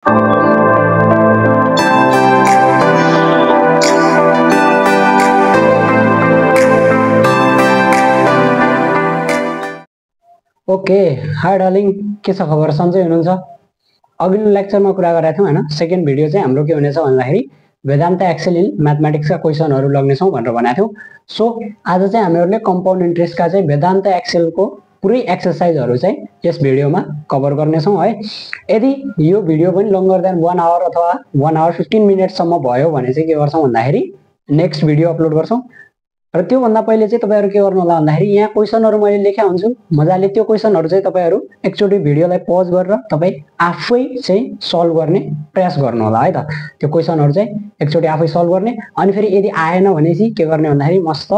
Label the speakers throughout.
Speaker 1: Okay, high darling, के छ खबर? सन्चै हुनुहुन्छ? अघिल्लो लेक्चरमा कुरा गरेका थियौँ हैन। सेकेन्ड भिडियो चाहिँ हाम्रो के हुनेछ भन्दाखेरि वेदान्त एक्सेल इन म्याथमेटिक्सका क्वेसनहरू लग्नेछौँ भनेर भनेका थियौँ। सो आज चाहिँ हामीहरूले कम्पाउन्ड इन्ट्रेस्टका चाहिँ वेदान्त एक्सेलको पुरै एक्सरसाइजहरू चाहिँ यस भिडियोमा कभर गर्नेछौँ है। यदि यो भिडियो पनि लङ्गर देन 1 आवर अथवा 1 आवर 15 मिनटसम्म भयो भने चाहिँ के गर्छौँ भन्दाखेरि नेक्स्ट भिडियो अपलोड गर्छौँ। र त्यो भन्दा पहिले चाहिँ तपाईहरु के गर्नु होला भन्दाखेरि यहाँ क्वेशनहरु मैले लेख्या हुन्छु, मजाले त्यो क्वेशनहरु चाहिँ तपाईहरु एकचोटी भिडियोलाई पज गरेर तपाई आफै चाहिँ सल्भ गर्ने प्रयास गर्नु होला है त। त्यो क्वेशनहरु चाहिँ एकचोटी आफै सल्भ गर्ने, अनि फेरि यदि आएन भनेपछि के गर्ने भन्दाखेरि मस्त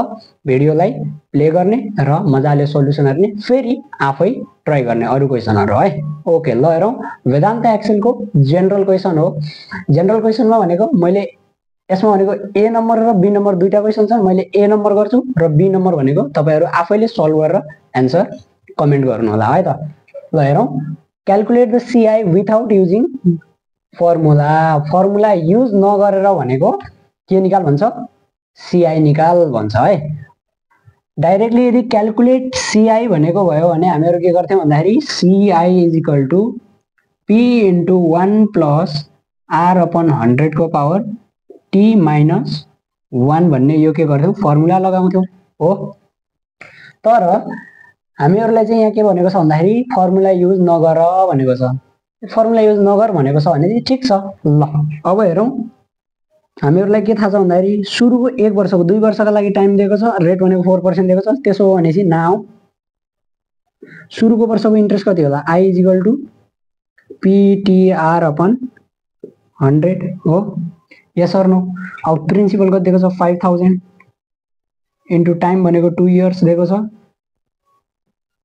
Speaker 1: भिडियोलाई प्ले गर्ने र मजाले सल्युसन हेर्ने, फेरि आफै ट्राई गर्ने अरु क्वेशनहरु है। ओके, ल हेरौं। वेदान्त एक्सेलको जनरल क्वेशन हो। जनरल क्वेशनमा भनेको मैले यसमा भनेको ए नम्बर र बी नम्बर दुईटा क्वेशन छ। मैले ए नम्बर गर्छु र बी नम्बर भनेको तपाईहरु आफैले सल्भ गरेर आन्सर कमेन्ट गर्नु होला है त। ल हेरौं। Calculate the CI without using formula. Formula use नगरेर भनेको के निकाल भन्छ? सीआई निकाल भन्छ है। डाइरेक्टली यदि क्याल्कुलेट सीआई भनेको भयो भने हामीहरु के गर्थ्यौं भन्दाखेरि CI is equal to P into 1 plus R upon 100 को पावर टी माइनस 1 भन्ने यो के गर्थ्यौं फर्मुला लगाउँथ्यौं हो। तर हामीहरुलाई चाहिँ यहाँ के भनेको छ भन्दाखेरि फर्मुला युज नगर भनेको छ। फर्मुला युज नगर भनेको छ भने ठीक छ। ल अब हेरौं। हामीहरुलाई के थाहा छ भन्दाखेरि सुरुको 1 वर्षको 2 वर्षका लागि टाइम दिएको छ, रेट भनेको 4% दिएको छ। त्यसो हो भनेपछि नाउ सुरुको वर्षको इन्ट्रेस्ट कति होला? i is equal to ptr upon 100 हो। Yes or no? अब प्रिन्सिपल कति दिएको छ? 5000 इन्टु टाइम भनेको 2 इयर्स दिएको छ।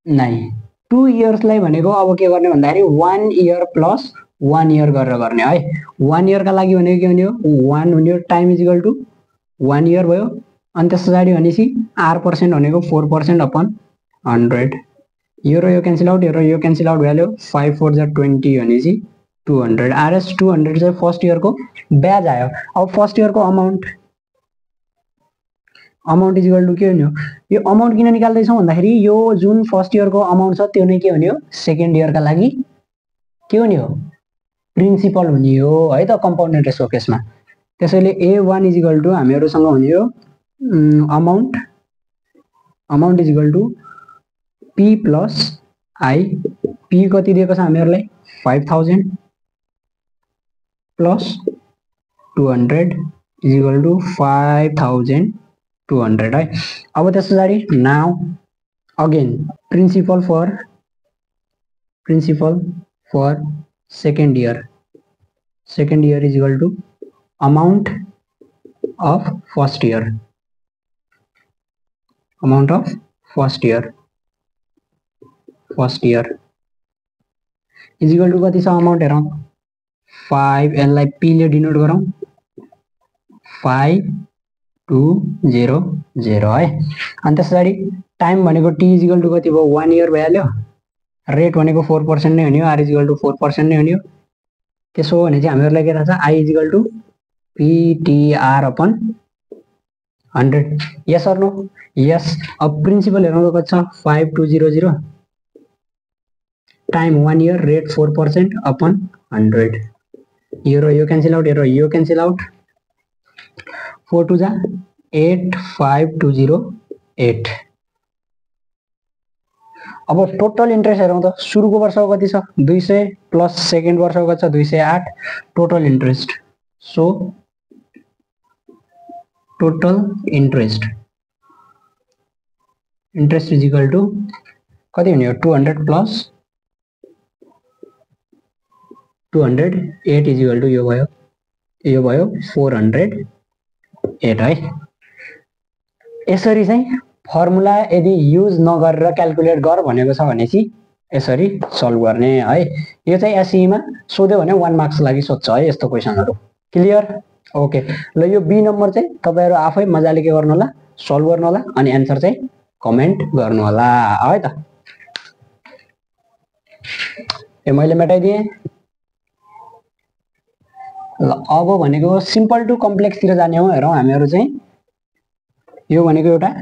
Speaker 1: नहीं, 2 इयर्सलाई भनेको अब के गर्ने भन्दाखेरि 1 इयर प्लस 1 इयर गरेर गर्ने है। 1 इयर का लागि भनेको के हुने हो? 1 हुने हो। Time is equal to 1 year भयो। अनि त्यसपछि भनेपछि r पर्सेन्ट भनेको 4% अपन 100। यो र यो क्यान्सल आउट, यो र यो क्यान्सल आउट भ्याल्यु 5 4 जा 20 भनेपछि 200। आरएस 200 चाहिँ फर्स्ट इयर को ब्याज आयो। अब फर्स्ट इयर को अमाउन्ट इज इक्वल टु के हुने हो? यो अमाउन्ट किन निकाल्दै छौं भन्दाखेरि यो जुन फर्स्ट इयर को अमाउन्ट छ त्यो नै के हुने हो? सेकेन्ड इयर का लागि के हुने हो? प्रिन्सिपल हुने हो है त कम्पाउन्ड इन्ट्रेस्टको केसमा। त्यसैले A1 इज इक्वल टु हामीहरुसँग हुने हो amount is equal to P plus I। P कति दिएको छ हामीहरुलाई? 5000 प्लस 200 इज इक्वल टु 5200 है। अब त्यसपछि now again principal for second year is equal to amount of first year is equal to कति छ अमाउन्ट हेरौं। 5 यसलाई p ले डिनोट गरौं 5200 है। अनि त्यसपछि टाइम भनेको t इज इक्वल टु कति भयो? 1 इयर भइहाल्यो। रेट भनेको 4% नै हुने हो। r इज इक्वल टु 4% नै हुने हो। त्यसो हो भने चाहिँ हामीहरुलाई के थाहा छ? i is equal to ptr upon 100। Yes or no? Yes. अब प्रिन्सिपल हेरौं कति छ? 5200। Time 1 year, rate 4% upon 100। यो र यो क्यान्सल आउट, यो र यो क्यान्सल आउट। 4 2 जा 8 5208। अब टोटल इन्ट्रेस्ट हेरौं त। सुरुको वर्षको कति छ? 200 प्लस सेकेन्ड वर्षको कति छ? 208। Total interest, so total interest is equal to कति हुने हो? 200 प्लस 208 इज इक्वल टु यो भयो 408 है। यसरी चाहिँ फर्मुला यदि युज नगरेर क्याल्कुलेट गर भनेको छ भनेपछि यसरी सल्भ गर्ने है। यो चाहिँ एसई मा सोध्यो भने 1 मार्क्स लागि सोध्छ है यस्तो क्वेशनहरु। क्लियर? ओके, ल यो बी नम्बर चाहिँ तपाईहरु आफै मजाले के गर्नु होला? सल्भ गर्नु होला अनि आन्सर चाहिँ कमेन्ट गर्नु होला है त। ए मैले मेटाइदिए। ल अब भनेको सिम्पल टु कम्प्लेक्स तिर जाने हो। हेरौँ हामीहरु चाहिँ यो भनेको एउटा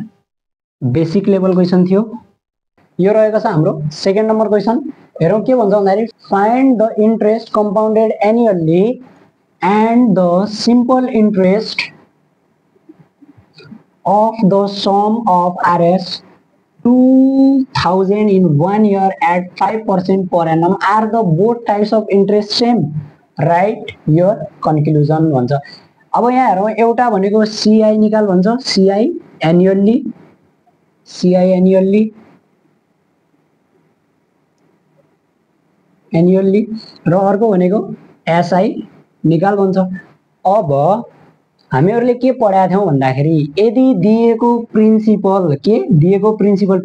Speaker 1: बेसिक लेभल क्वेशन थियो। यो रहेको छ हाम्रो सेकेन्ड नम्बर क्वेशन। हेरौँ के भन्छ भन्दाखेरि find the interest compounded annually and the simple interest of the sum of Rs 2000 in 1 year at 5% per annum are the both types of interest same? Write your conclusion भन्छ। अब यहाँ हेरौँ एउटा भनेको CI निकाल भन्छ, CI एनुअली, CI एनुअली र अर्को भनेको SI निकाल भन्छ। अब हामीहरुले के पढाएको थियौं भन्दाखेरि यदि दिएको principal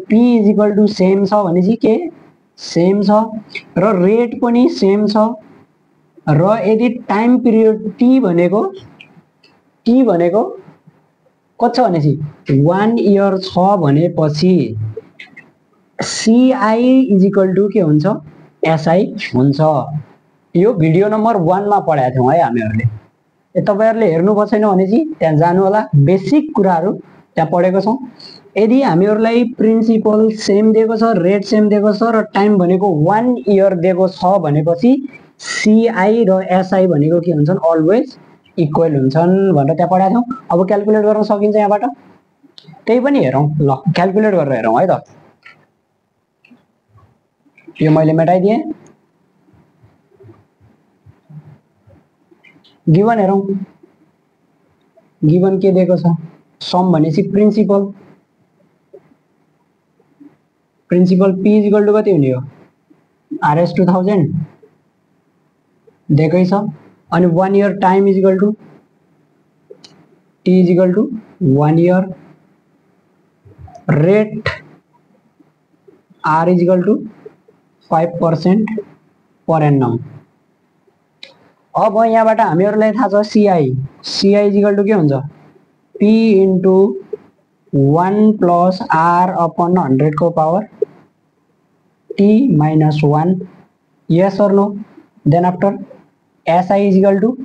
Speaker 1: P equal to same छ भने चाहिँ के सेम छ र रेट पनि सेम छ र यदि टाइम पिरियड T भनेको कति छ भने चाहिँ 1 इयर छ भनेपछि CI इक्वल टु के हुन्छ SI हुन्छ। यो भिडियो नम्बर 1 मा पढाएको थियौं है हामीहरुले। तपाईहरुले हेर्नु भएको छैन भने चाहिँ त्यहाँ जानु होला, बेसिक कुराहरु त्यहाँ पढेको छौं। यदि हामीहरुलाई प्रिन्सिपल सेम दिएको छ, रेट सेम दिएको छ र टाइम भनेको 1 इयर दिएको छ भनेपछि CI र SI भनेको के हुन्छन् अलवेज इक्वल हुन्छन् भनेर त्यहाँ पढाएको थियौं। अब क्याल्कुलेट गर्न सकिन्छ यहाँबाट। त्यही पनि हेरौं, ल क्याल्कुलेट गरेर हेरौं है त। यो मैले मेटाइदिए। गिवन हेरौं, गिवन के दिएको छ सम भनेपछि प्रिन्सिपल P इक्वल टु कति हुने हो RS 2000 दिएकै छ। अनि 1 year time equal to T equal to 1 year, rate R equal to 5% per annum. अब यहाँबाट हामीहरुलाई थाहा छ CI इक्वल टु के हुन्छ P into 1 plus R upon 100 को power T minus 1, yes or no? Then after SI equal to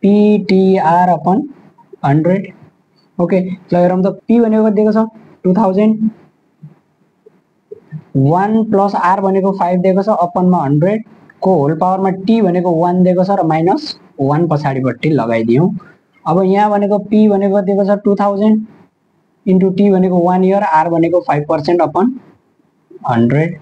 Speaker 1: PTR upon 100। Okay ल हेरौँ त P भनेको कति दिएको छ 2000, 1 प्लस R भनेको 5 दिएको छ अपन मा 100 को होल पावर में T भनेको 1 दिएको छ र माइनस 1 पछाडिपट्टि लगाइदियौं। अब यहाँ भनेको P भनेको दिएको छ 2000 इन्टु T भनेको 1 इयर, R भनेको 5% अपन 100।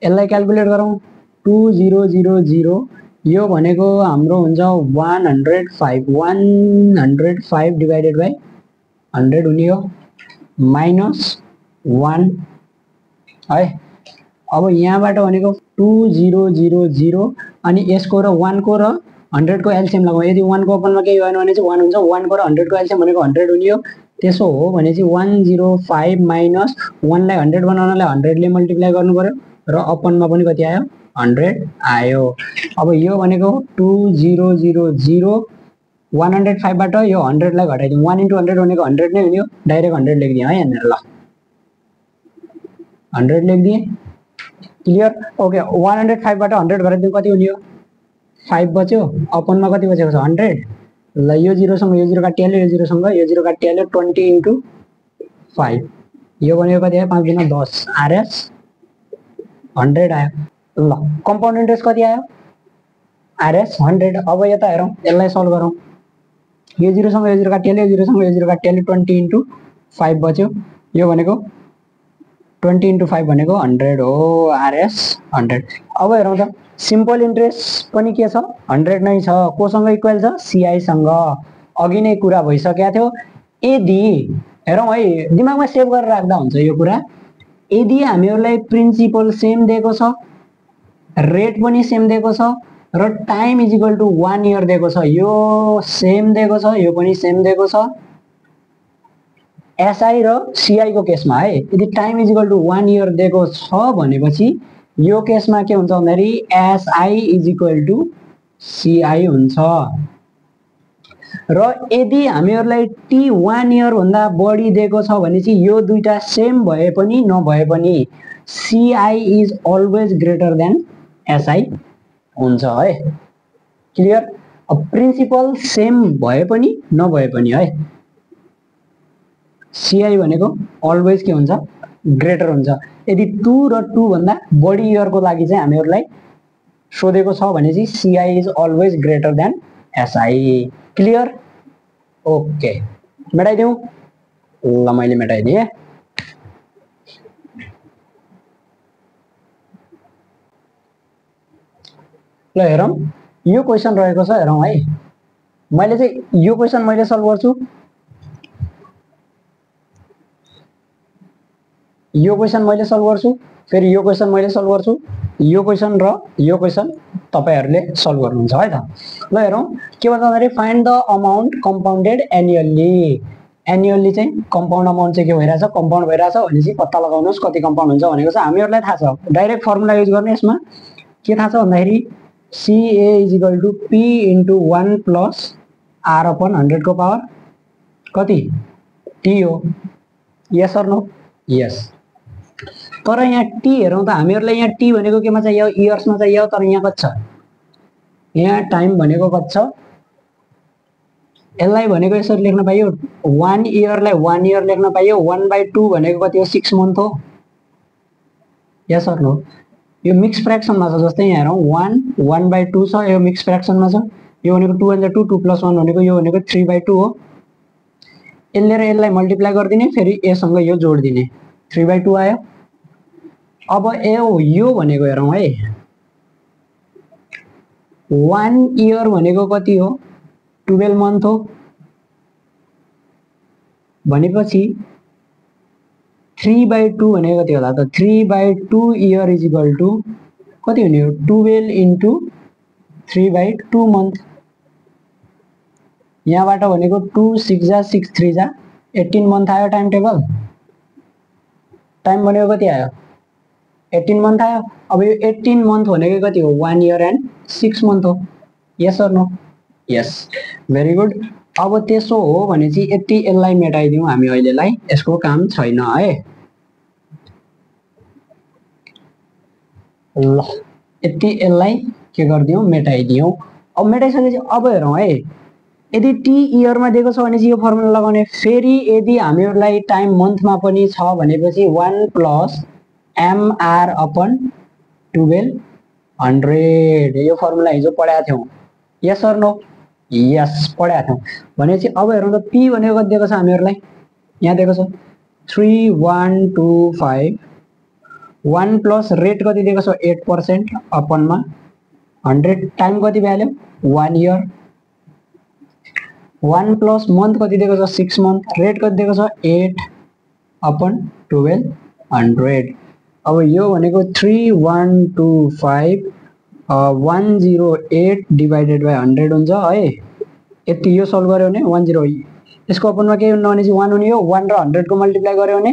Speaker 1: यसलाई क्याल्कुलेट गरौँ 2000 यो भनेको हाम्रो हुन्छ 105 डिवाइडेड बाइ 100 हुने हो माइनस 1 है। अब यहाँबाट भनेको 2000 अनि यसको र 1 को र 100 को एलसीएम लगाउँ। यदि 1 को अपनमा केही भएन भने चाहिँ 1 हुन्छ, 1 को र 100 को एलसीएम भनेको 100 हुने हो। त्यसो हो भने चाहिँ 105 माइनस 1 लाई 100 बनाउनलाई 100 ले मल्टिप्लाई गर्नु पर्यो र अपनमा पनि कति आयो 100 आयो। अब यो भनेको 2000 105 बाट यो 100 लाई घटाइदिउँ। 1 इन्टु 100 भनेको 100 नै हुने हो, डाइरेक्ट 100 लेखिदिउँ है यहाँनिर। ल 100 लेखिदिए, क्लियर। ओके 105 बाट 100 घटाइदिउँ कति हुने हो 5 बच्यो, अपनमा कति बचेको छ 100। ल यो 0 सँग यो 0 काटिहाल्यो, यो 0 सँग यो 0 काटिहाल्यो, 20 इन्टु 5 यो भनेको कति आयो 5 गुणा 10 RS 100 आयो। ल कम्पाउन्ड इन्ट्रेस्ट कति आयो RS 100। अब यता हेरौँ, यसलाई सल्भ गरौँ। यो 0 सँग यो 0 काटिहाल्यो, यो 0 सँग यो 0 काटिहाल्यो, 20 इन्टु 5 बच्यो। यो भनेको 20 इन्टु 5 भनेको 100 हो, RS 100। अब हेरौँ त सिम्पल इन्ट्रेस्ट पनि के छ 100 नै छ। कोसँग इक्वल छ CI सँग। अघि नै कुरा भइसकेको थियो। यदि हेरौँ है, दिमागमा सेभ गरेर राख्दा हुन्छ यो कुरा। यदि हामीहरुलाई प्रिन्सिपल सेम दिएको छ, रेट पनि सेम दिएको छ र time is equal to 1 year दिएको छ, यो सेम दिएको छ, यो पनि सेम दिएको छ। SI र CI को केसमा है, यदि time is equal to 1 year दिएको छ भनेपछि यो केसमा के हुन्छ भन्दाखेरि SI is equal to CI हुन्छ। र यदि हामीहरुलाई T 1 इयर भन्दा बढी दिएको छ भने चाहिँ यो दुईटा सेम भए पनि नभए पनि CI is always greater than SI हुन्छ है। क्लियर। अब प्रिन्सिपल सेम भए पनि नभए पनि है CI भनेको अलवेज के हुन्छ ग्रेटर हुन्छ। यदि 2 र 2 भन्दा बढी इयरको लागि चाहिँ हामीहरूलाई सोधेको छ भने चाहिँ CI is always greater than SI। Clear. Okay मेटाइदिउँ। ल मैले मेटाइदिएँ। ल हेरौँ यो क्वेसन रहेको छ हेरौँ है। मैले चाहिँ यो क्वेसन मैले सल्भ गर्छु, यो क्वेसन मैले सल्भ गर्छु, फेरि यो क्वेसन मैले सल्भ गर्छु, यो क्वेसन र यो क्वेसन तपाईहरुले सल्भ गर्नुहुन्छ है त। ल हेरौँ के भन्छ भन्दाखेरि find the amount compounded annually. Annually चाहिँ कम्पाउन्ड अमाउन्ट चाहिँ के भइरहेछ कम्पाउन्ड भइरहेछ भनेपछि पत्ता लगाउनुहोस् कति कम्पाउन्ड हुन्छ भनेको छ। हामीहरुलाई थाहा छ डाइरेक्ट फर्मुला युज गर्ने। यसमा के थाहा छ भन्दाखेरि CA = P × 1 + R/100 को पावर कति T हो। Yes or no. यस। तर यहाँ T हेरौँ त हामीहरुलाई यहाँ T भनेको केमा चाहियो इयर्समा चाहियो। तर यहाँ कति छ यहाँ टाइम भनेको कति छ। यसलाई भनेको यसरी लेख्न पाइयो 1 इयरलाई 1 इयर लेख्न पाइयो। 1/2 भनेको कति हो 6 मन्थ हो। Yes or no. यो मिक्स फ्र्याक्सनमा छ। जस्तै यहाँ हेरौँ 1/2 छ यो मिक्स फ्र्याक्सनमा छ। यो भनेको 2 × 2 2 + 1 भनेको यो भनेको 3/2 हो। यसले र यसलाई मल्टिप्लाई गरिदिने फेरि यससँग यो जोड्दिने 3/2 आयो। अब यो भनेको हेरौँ है 1 इयर भनेको कति हो 12 मन्थ हो। भनेपछि 3/2 भनेको कति होला त 3/2 इयर = कति हुने हो 12 × 3/2 मन्थ। यहाँबाट भनेको 2 6 जा 6 3 जा 18 मन्थ आयो टाइम टेबल। टाइम भनेको कति आयो 18 मन्थ आयो। अब यो 18 मन्थ भनेको कति हो 1 इयर एन्ड 6 मन्थ हो। Yes or no. Yes very good. अब त्यसो हो भने चाहिँ यति यसलाई मेटाइदिउँ हामी अहिलेलाई यसको काम छैन है। ल यति यसलाई के गर्दियौँ मेटाइदियौँ। अब मेटाइसकेपछि अब हेरौँ है यदि T इयरमा दिएको छ भने चाहिँ यो फर्मुला लगाउने। फेरि यदि हामीहरुलाई टाइम मन्थमा पनि छ भनेपछि 1 + MR/1200 यो फर्मुला हिजो पढाएको थियौँ। यस अर नो। यस पढाएको थियौँ। भनेपछि अब हेरौँ त P भनेको कति दिएको छ हामीहरुलाई यहाँ दिएको छ 3125। 1 प्लस रेट कति दिएको छ 8% अपनमा 100। टाइम कति भ्याल्यु 1 इयर। 1 प्लस मन्थ कति दिएको छ 6 मन्थ। रेट कति दिएको छ 8/1200। अब यो भनेको 3125 108 / 100 हुन्छ है। यति यो सल्भ गर्यो भने 10 यसको अपनमा के हुने भने चाहिँ 1 हुने हो। 1 र 100 को मल्टिप्लाई गर्यो भने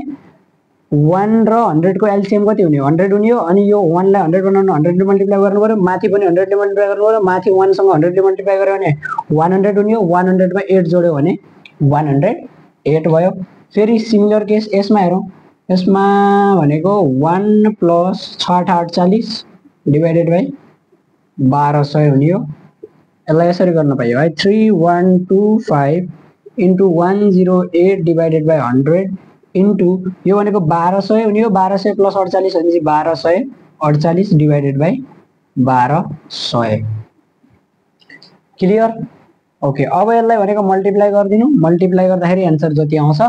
Speaker 1: 1 र 100 को एलसीएम कति हुने 100 हुने हो। अनि यो 1 लाई 100 बनाउन 100 ले मल्टिप्लाई गर्नु पर्यो। माथि पनि 100 ले मल्टिप्लाई गर्नु पर्यो। माथि 1 सँग 100 ले मल्टिप्लाई गर्यो भने 100 हुने हो। 100 मा 8 जोड्यो भने 108 भयो। फेरि सिमिलर केस यसमा हेरौँ। यसमा भनेको 1 + 6 8 40 / 1200 हुने हो। यसलाई यसरी गर्न पाइयो है 3125 × 108 / 100 इन्टु यो भनेको 1200 हुने हो। 1200 + 48 भनेपछि 1248 / 1200। क्लियर। ओके अब यसलाई भनेको मल्टिप्लाई गरिदिनु। मल्टिप्लाई गर्दाखेरि आन्सर जति आउँछ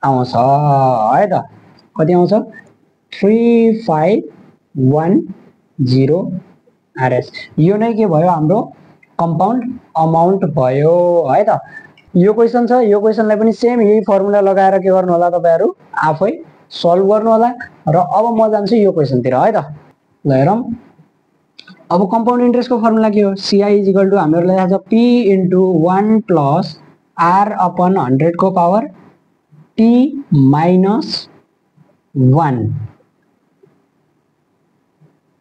Speaker 1: है त। कति आउँछ 3510 RS। यो नै के भयो हाम्रो कम्पाउन्ड अमाउन्ट भयो है त। यो क्वेसन छ यो क्वेसनलाई पनि सेम यही फर्मुला लगाएर के गर्नु होला तपाईहरु आफै सल्भ गर्नु होला। र अब म जान्छु यो क्वेसनतिर है त। ल हेरौँ अब कम्पाउन्ड इन्ट्रेस्टको फर्मुला के हो CI = हामीहरुलाई थाहा छ P × 1 + R/100 को पावर T - 1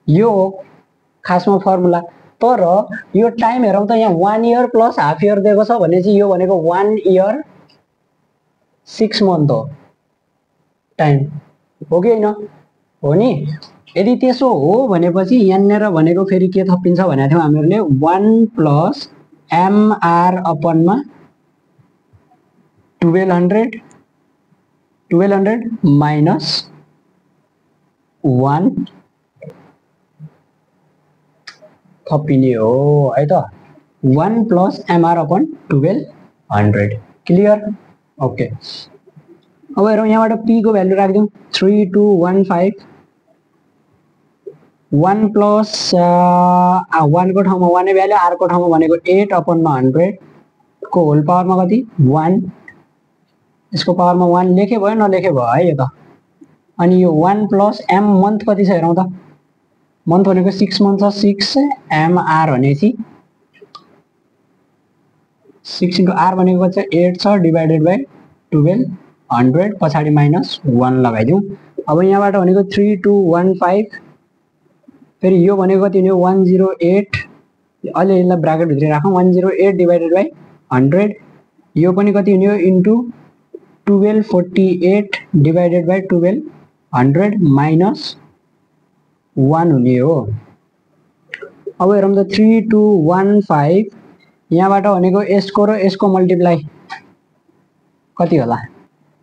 Speaker 1: यो खासमा फर्मुला। तर यो टाइम हेरौँ त यहाँ 1 इयर + हाफ इयर दिएको छ भने चाहिँ यो भनेको 1 इयर 6 मन्थ हो टाइम हो कि हैन हो नि। यदि त्यसो हो भनेपछि यहाँनिर भनेको फेरि के थपिन्छ भनेको थियौँ हामीहरूले 1 प्लस एमआर अपनमा 1200 माइनस 1 थपिने हो है त 1 plus MR upon 1200 clear okay अब हेरौँ यहाँबाट पी को भ्यालु राखिदिउँ 3215 1 प्लस 1 को ठाउँमा 1 नै भ्यालु आर को ठाउँमा भनेको 8 अपनमा 100 को होल पावरमा कति 1 यसको पावरमा 1 लेखे भयो नलेखे भयो है यो त अनि यो 1 प्लस एम मन्थ कति छ हेरौँ त मन्थ भनेको 6 मन्थ छ 6 एमआर भनेपछि 6 इन्टु आर भनेको कति छ 8 छ डिभाइडेड बाई 1200 पछाडि माइनस 1 लगाइदिउँ अब यहाँबाट भनेको 3215 फेरि यो भनेको कति हुने 108 अहिले यसलाई ब्राकेट भित्र राखौँ 108 डिभाइडेड बाई 100 यो पनि कति हुने हो इन्टु 1248 डिभाइडेड बाई 1200 माइनस 1 हुने हो अब हेरौँ त 3215 यहाँबाट भनेको यसको र यसको मल्टिप्लाई कति होला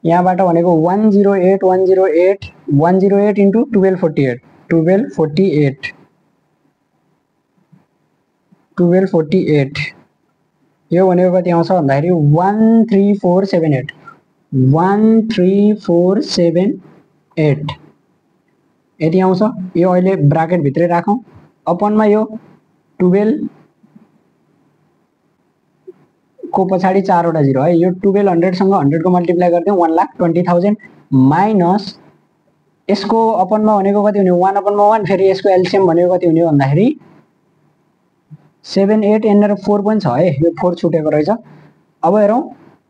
Speaker 1: यहाँबाट भनेको 108 इन्टु 1248 यो भनेको कति आउँछ भन्दाखेरि 13478 यति आउँछ यो अहिले ब्राकेट भित्रै राखौँ अपनमा यो 12 को पछाडि 4 वटा 0 है यो 1200 सँग 100 को मल्टिप्लाई गर्दियौ 1,20,000 माइनस यसको अपनमा भनेको कति हुने 1 अपनमा 1 फेरि यसको एलसीएम भनेको कति हुने भन्दाखेरि 7 8 यहाँनिर 4 पनि छ है यो 4 छुटेको रहेछ अब हेरौँ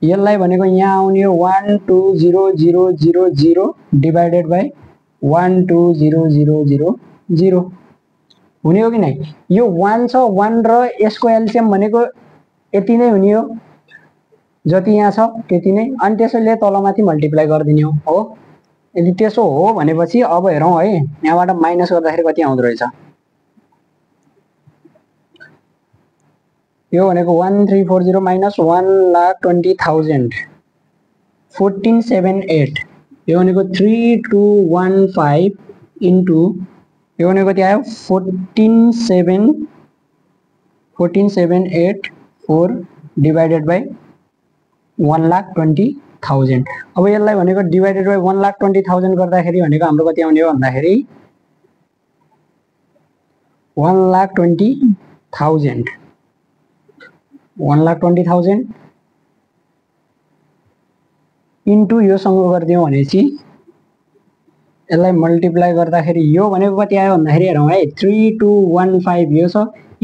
Speaker 1: यसलाई भनेको यहाँ आउने 120,000 डिभाइडेड बाई 120,000 हुने हो कि नै यो 1 छ 1 र यसको एलसीएम भनेको यति नै हुने हो जति यहाँ छ त्यति नै अनि त्यसैले तलमाथि मल्टिप्लाई गरिदिने हो यदि त्यसो हो भनेपछि अब हेरौँ है यहाँबाट माइनस गर्दाखेरि कति आउँदो रहेछ यो भनेको 1340 माइनस 1,20,000 1478 यो भनेको 3215 इन्टु यो भनेको कति आयो 14784 डिभाइडेड बाई 1,20,000 अब यसलाई भनेको डिभाइडेड बाई 1,20,000 गर्दाखेरि भनेको हाम्रो कति आउने हो भन्दाखेरि 1,20,000 इन्टु योसँग गरिदियौँ भनेपछि यसलाई मल्टिप्लाई गर्दाखेरि यो भनेको कति आयो भन्दाखेरि हेरौँ है 3215 यो छ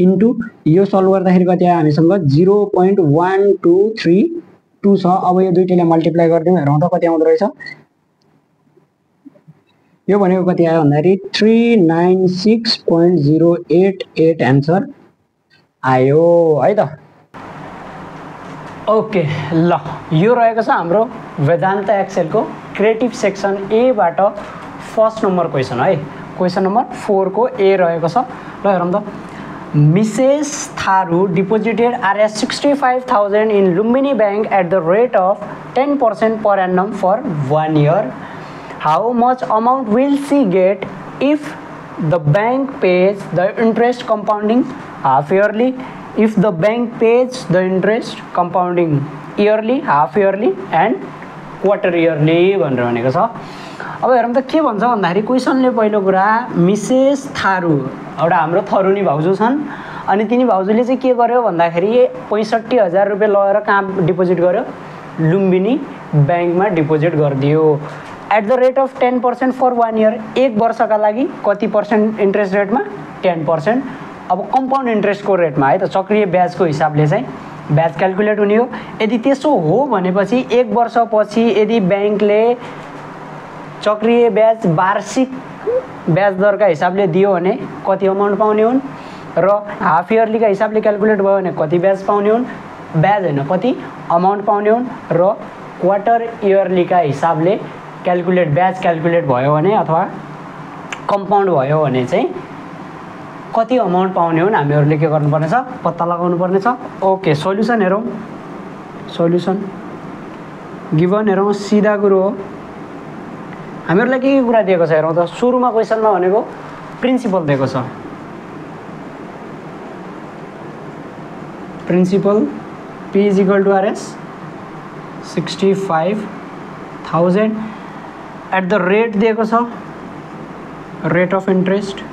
Speaker 1: इन्टु यो सल्भ गर्दाखेरि कति आयो हामीसँग 0.1232 छ अब यो दुईटैले मल्टिप्लाई गरिदिउँ हेरौँ त कति आउँदो रहेछ यो भनेको कति आयो भन्दाखेरि 396.088 एन्सर आयो है त ओके ल यो रहेको छ हाम्रो वेदान्त एक्सेल को क्रिएटिभ सेक्सन ए बाट फर्स्ट नम्बर क्वेसन है क्वेसन नम्बर 4 को ए रहेको छ ल हेरौँ त Mrs. Tharu deposited Rs 65,000 in Lumbini Bank at the rate of 10% per annum for 1 year. How much amount will she get if the bank pays the interest compounding half yearly? If the bank pays the interest compounding yearly, half yearly and quarter yearly भनेर भनेको छ अब हेरौँ त के भन्छ भन्दाखेरि क्वेसनले पहिलो कुरा मिसेस थारू एउटा हाम्रो थरुनी भाउजू छन् अनि तिनी भाउजूले चाहिँ के गर्यो भन्दाखेरि 65,000 रुपैयाँ लगेर कहाँ डिपोजिट गर्यो लुम्बिनी ब्याङ्कमा डिपोजिट गरिदियो at the rate of 10% for 1 year एक वर्षका लागि कति पर्सेन्ट इन्ट्रेस्ट रेटमा 10% अब कम्पाउन्ड इन्ट्रेस्टको रेटमा है त चक्रीय ब्याजको हिसाबले चाहिँ ब्याज क्याल्कुलेट हुने हो यदि त्यसो हो भनेपछि एक वर्षपछि यदि ब्याङ्कले चक्रीय ब्याज वार्षिक ब्याज दरका हिसाबले दियो भने कति अमाउन्ट पाउने हुन् र हाफ इयरलीका हिसाबले क्याल्कुलेट भयो भने कति ब्याज पाउने हुन् ब्याज हैन कति अमाउन्ट पाउने हुन् र क्वार्टर इयरलीका हिसाबले क्याल्कुलेट ब्याज क्याल्कुलेट भयो भने अथवा कम्पाउन्ड भयो भने चाहिँ कति अमाउन्ट पाउने हो हामीहरूले के गर्नुपर्ने छ पत्ता लगाउनु पर्ने छ। ओके सोल्युसन हेरौँ, सोल्युसन गिभन हेरौँ, सिधा कुरो हो। हामीहरूलाई के कुरा दिएको छ हेरौँ त। सुरुमा क्वेसनमा भनेको प्रिन्सिपल दिएको छ, principal P is equal to RS 65,000 at the rate दिएको छ, rate of interest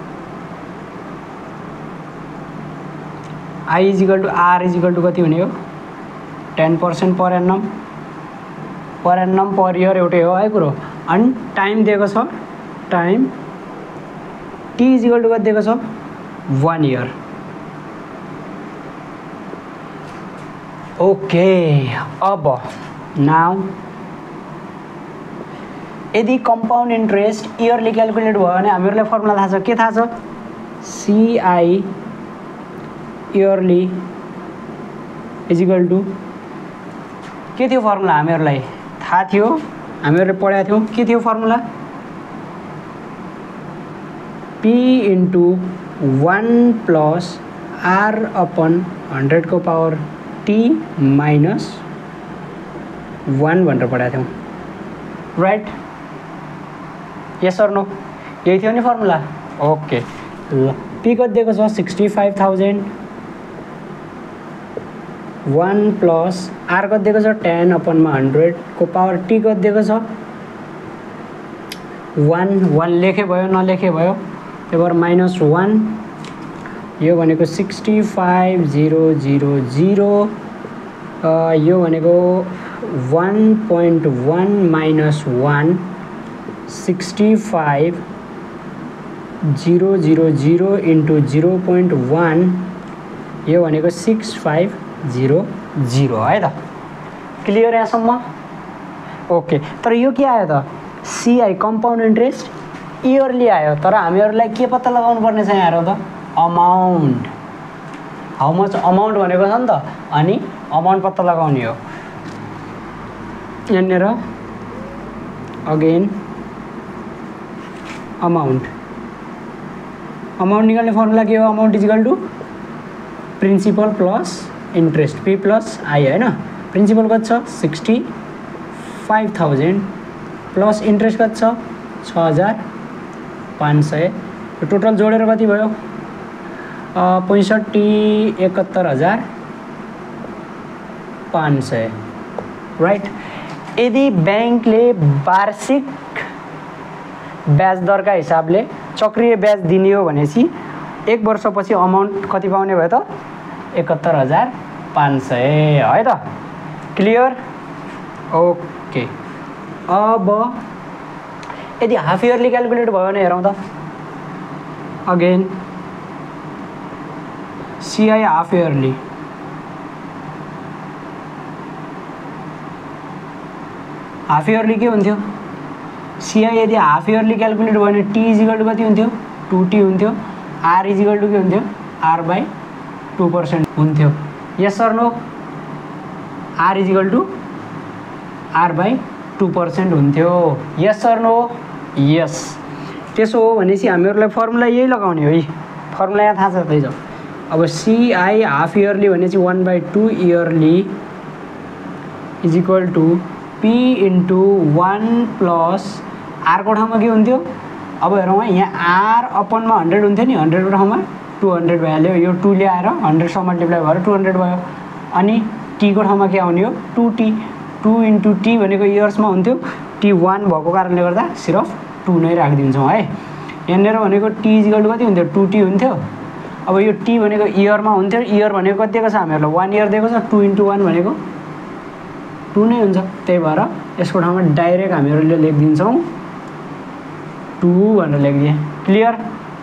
Speaker 1: I is equal to R is equal to कति हुने हो 10% पर एन्नम पर इयर एउटै हो है कुरो। अनि टाइम दिएको छ, time T is equal to कति दिएको छ 1 इयर। ओके अब नाउ यदि कम्पाउन्ड इन्ट्रेस्ट इयरली क्यालकुलेट भयो भने हामीहरूलाई फर्मुला थाहा छ, के थाहा छ CI yearly is equal to के थियो फर्मुला हामीहरूलाई थाहा थियो, हामीहरूले पढाएको थियौँ, के थियो formula P into 1 plus R upon 100 को पावर T माइनस 1 भनेर पढाएको थियौँ, राइट? Yes or no? यही थियो नि फर्मुला। ओके ल P कति दिएको छ 65,000, 1 प्लस R कति दिएको छ 10 अपनमा 100 को पावर T कति दिएको छ 1 लेखे भयो नलेखे भयो, त्यही भएर माइनस 1, यो भनेको 65,000, यो भनेको 1.1 माइनस 1 65,000 इन्टु 0.1, यो भनेको 6500 है त। क्लियर यहाँसम्म? ओके तर यो के आयो त CI कम्पाउन्ड इन्ट्रेस्ट इयरली आयो, तर हामीहरूलाई के पत्ता लगाउनु पर्ने छ यहाँ त अमाउन्ट, हाउ मच अमाउन्ट भनेको छ नि त, अनि अमाउन्ट पत्ता लगाउने हो। यहाँनिर अगेन अमाउन्ट निकाल्ने फर्मुला के हो, amount is equal to principal plus interest P plus I होइन। प्रिन्सिपल कति छ 65,000 प्लस इन्ट्रेस्ट कति छ 6,500, टोटल जोडेर कति भयो 71,500, राइट? यदि ब्याङ्कले वार्षिक ब्याज दरका हिसाबले चक्रीय ब्याज दिने हो भनेपछि 1 वर्षपछि अमाउन्ट कति पाउने भयो त 71,500 है त। क्लियर? ओके अब यदि हाफ इयरली क्यालकुलेट भयो भने हेरौँ त, again CI half yearly, half yearly के हुन्थ्यो CI यदि हाफ इयरली क्यालकुलेट भयो भने T इज इक्वल टु कति हुन्थ्यो 2T हुन्थ्यो, R इज इक्वल टु के हुन्थ्यो R/2% हुन्थ्यो। Yes sir no? R is equal to R/2% हुन्थ्यो। Yes sir no? यस। त्यसो हो भनेपछि हामीहरूलाई फर्मुला यही लगाउने हो, यही फर्मुला यहाँ थाहा छ त्यही छ। अब CI हाफ इयरली भनेपछि 1/2 yearly is equal to P into 1 plus R को ठाउँमा के हुन्थ्यो, अब हेरौँ है यहाँ R अपनमा 100 हुन्थ्यो नि, 100 को ठाउँमा 200 भइहाल्यो, यो 2 ले आएर 100 मल्टिप्लाई भएर 200 भयो, अनि T को ठाउँमा के आउने हो 2T, 2 इन्टु T भनेको इयर्समा हुन्थ्यो, T 1 भएको कारणले गर्दा सिर्फ 2 नै राखिदिन्छौँ है। यहाँनिर भनेको T इज इक्वल टु कति हुन्थ्यो 2T हुन्थ्यो, अब यो T भनेको इयरमा हुन्थ्यो, इयर भनेको कति दिएको छ हामीहरूलाई 1 इयर दिएको छ, 2 इन्टु 1 भनेको 2 नै हुन्छ, त्यही भएर यसको ठाउँमा डाइरेक्ट हामीहरूले लेखिदिन्छौँ 2 भनेर लेखिदिएँ। क्लियर?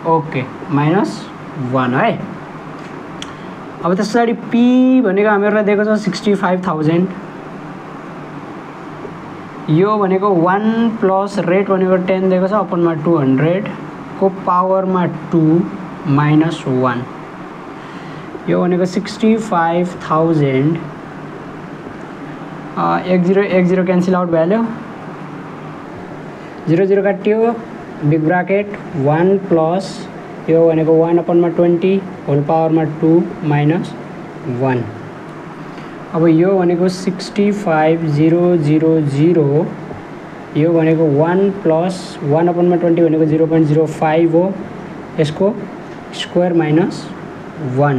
Speaker 1: ओके माइनस 1 है। अब त्यस पछाडि P भनेको हामीहरूलाई दिएको छ 65,000, यो भनेको 1 प्लस रेट भनेको 10 दिएको छ अपनमा 200 को पावरमा 2 माइनस 1, यो भनेको 65,000, 1 0 क्यान्सल आउट भइहाल्यो, 0 0 काटियो, बिग ब्राकेट 1 प्लस यो भनेको 1/20 होल पावरमा 2 माइनस 1। अब यो भनेको 65000 यो भनेको 1 प्लस 1/20 भनेको 0.05 हो, यसको स्क्वायर माइनस 1।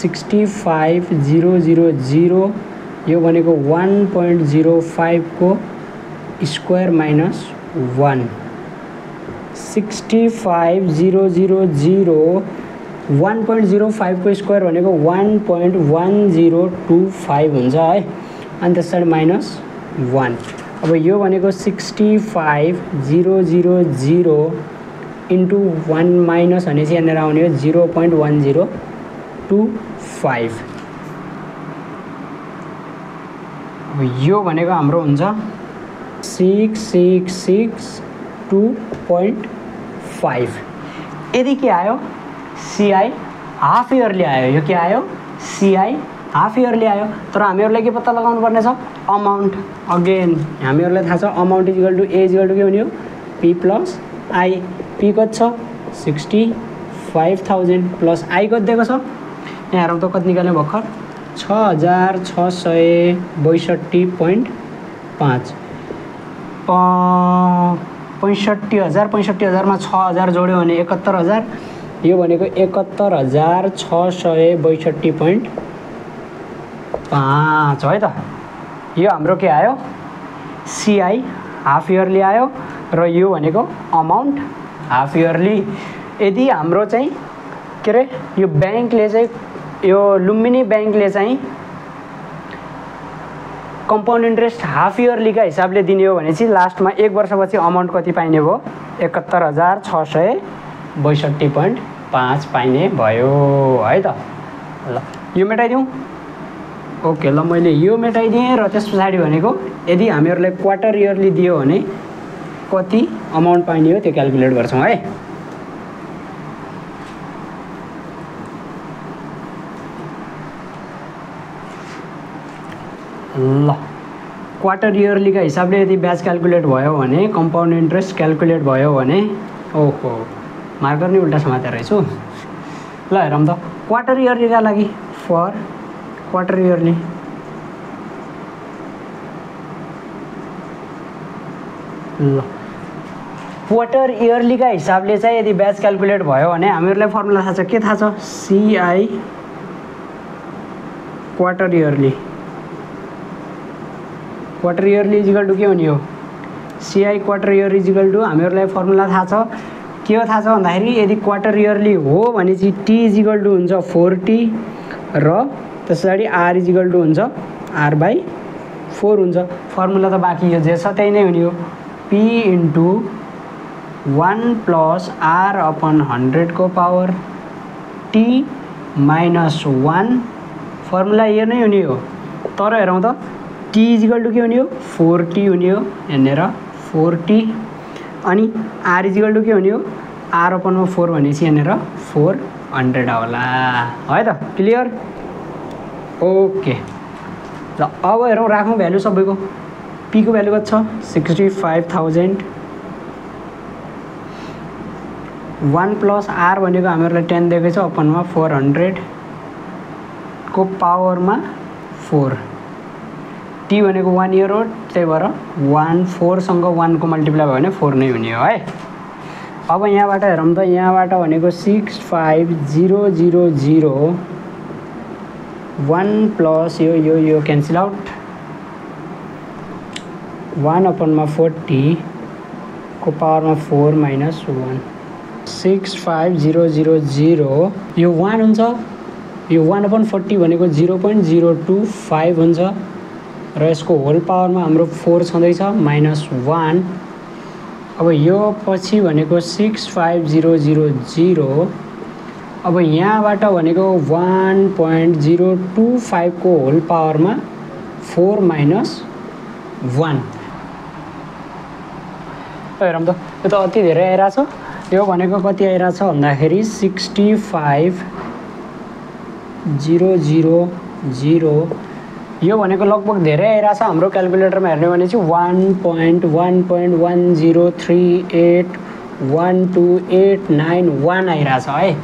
Speaker 1: 65000 यो भनेको 1.05 को स्क्वायर माइनस 1। 65000 1.05 को स्क्वायर भनेको 1.1025 हुन्छ है, अनि त्यसरी माइनस 1। अब यो भनेको 65000 इन्टु 1 माइनस भनेपछि यहाँनिर आउने हो 0.1025। अब यो भनेको हाम्रो हुन्छ 6662.5। यदि के आयो CI हाफ इयरली आयो, यो के आयो CI हाफ इयरली आयो। तर हामीहरूलाई के पत्ता लगाउनु पर्ने छ अमाउन्ट। अगेन हामीहरूलाई थाहा छ amount is equal to A is equal to के हुने हो P प्लस I। P कति छ 65000 प्लस I कति दिएको छ यहाँ हेरौँ त कति निकाल्ने भर्खर 6662.5 65,000 मा 6000 जोड्यो भने 71000, यो भनेको 71662.5 है त। यो हाम्रो के आयो CI हाफ इयरली आयो र यो भनेको अमाउन्ट हाफ इयरली। यदि हाम्रो चाहिँ के अरे यो ब्याङ्कले चाहिँ यो लुम्बिनी ब्याङ्कले चाहिँ कम्पाउन्ड इन्ट्रेस्ट हाफ इयरलीका हिसाबले दिने हो भने चाहिँ लास्टमा 1 वर्षपछि अमाउन्ट कति पाइने भयो 71662.5 पाइने भयो है त। ल यो मेटाइदिउँ। ओके ल मैले यो मेटाइदिएँ र त्यस पछाडि भनेको यदि हामीहरूलाई क्वार्टर इयरली दियो भने कति अमाउन्ट पाइने हो त्यो क्याल्कुलेट गर्छौँ है। ल क्वार्टर इयरली का हिसाबले यदि ब्याज क्याल्कुलेट भयो भने कम्पाउन्ड इन्ट्रेस्ट क्याल्कुलेट भयो भने ओहो मार्कर नि उल्टा समातेर रहेछु। ल हेरौँ त क्वार्टर इयरलीका लागि फर क्वार्टर इयरली ल क्वार्टर इयरलीका हिसाबले चाहिँ यदि ब्याज क्याल्कुलेट भयो भने हामीहरूलाई फर्मुला थाहा छ। के थाहा छ CI quarter yearly is equal to के हुने हो CI quarter year is equal to हामीहरूलाई फर्मुला थाहा छ। के हो थाहा छ भन्दाखेरि यदि क्वार्टर इयरली हो भने चाहिँ T इजिकल टु हुन्छ 4T र त्यस पछाडि R इजिकल टु हुन्छ R/4 हुन्छ। फर्मुला त बाँकी यो जे छ त्यही नै हुने हो P इन्टु 1 प्लस R/100 को पावर T माइनस 1 फर्मुला यो नै हुने हो। तर हेरौँ त T इजिकल टु के हुने हो 4T हुने हो यहाँनिर 4T अनि R इजिकल टु के हुने हो R/4 भनेपछि यहाँनिर 400 होला है त। क्लियर ओके ल अब हेरौँ राखौँ भ्यालु सबैको। P को भ्यालु कति छ 65,000 1 प्लस R भनेको हामीहरूलाई 10 दिएको छ अपनमा 400 को पावरमा 4। T भनेको 1 इयर हो त्यही भएर 4 सँग 1 को मल्टिप्लाई भयो भने 4 नै हुने हो है। अब यहाँबाट हेरौँ त यहाँबाट भनेको 65,000 1 प्लस यो क्यान्सल आउट 1/40 को पावरमा 4 माइनस 1 65,000 यो 1 हुन्छ यो 1/40 भनेको 0.025 हुन्छ र यसको होल पावरमा हाम्रो 4 छँदैछ माइनस 1। अब यो पछि भनेको 65,000 अब यहाँबाट भनेको 1.025 को होल पावरमा 4 माइनस 1 हेरौँ त यो त अति धेरै आइरहेछ। यो भनेको कति आइरहेछ भन्दाखेरि 65,000 यो भनेको लगभग धेरै आइरहेछ हाम्रो क्याल्कुलेटरमा हेर्ने भने चाहिँ 1.1.10381289 आइरहेछ है।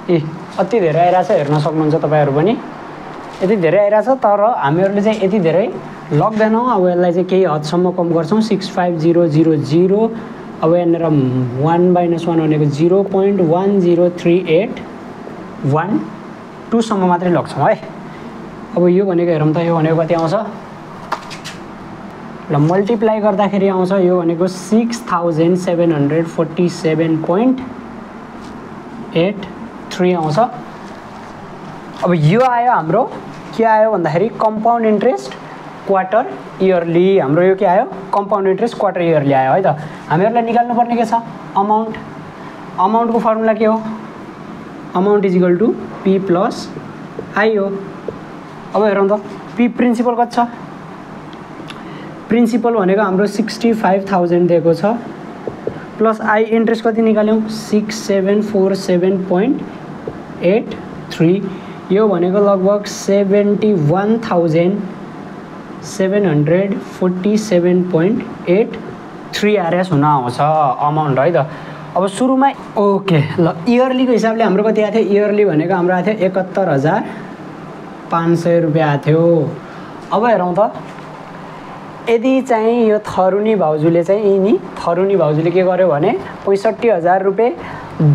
Speaker 1: ए अति धेरै आइरहेछ, हेर्न सक्नुहुन्छ तपाईहरु पनि। यति धेरै आइरहेछ तर हामीहरुले चाहिँ यति धेरै लग्दैनौं। अब यसलाई चाहिँ केही हदसम्म कम गर्छौं। 65000 अब यहाँनिर 1 - 1 भनेको 0.103812 सम्म मात्रै लग्छौं है। अब यो भनेको हेरौँ त, यो भनेको कति आउँछ ल, मल्टिप्लाई गर्दाखेरि आउँछ यो भनेको 6747.83 आउँछ। अब यो आयो हाम्रो के आयो भन्दाखेरि कम्पाउन्ड इन्ट्रेस्ट क्वार्टर इयरली। हाम्रो यो के आयो कम्पाउन्ड इन्ट्रेस्ट क्वार्टर इयरली आयो है त। हामीहरुलाई निकाल्नु पर्ने के छ अमाउन्ट। अमाउन्टको फर्मुला के हो, amount is equal to P plus I हो। अब हेरौँ त पी प्रिन्सिपल कति छ, प्रिन्सिपल भनेको हाम्रो 65000 दिएको छ प्लस आई इन्ट्रेस्ट कति निकाल्यौं 6747.83। यो भनेको लगभग 71747.83 आरएस हुन आउँछ अमाउन्ट है त। अब सुरुमा ओके ल, इयरलीको हिसाबले हाम्रो कति आथ्यो, इयरली भनेको हाम्रो आथ्यो 71500 रुपैयाँ आथ्यो। अब हेरौँ त, यदि चाहिँ यो थरुनी भाउजूले चाहिँ यिनी थरुनी भाउजूले के गर्यो भने 65000 रुपैयाँ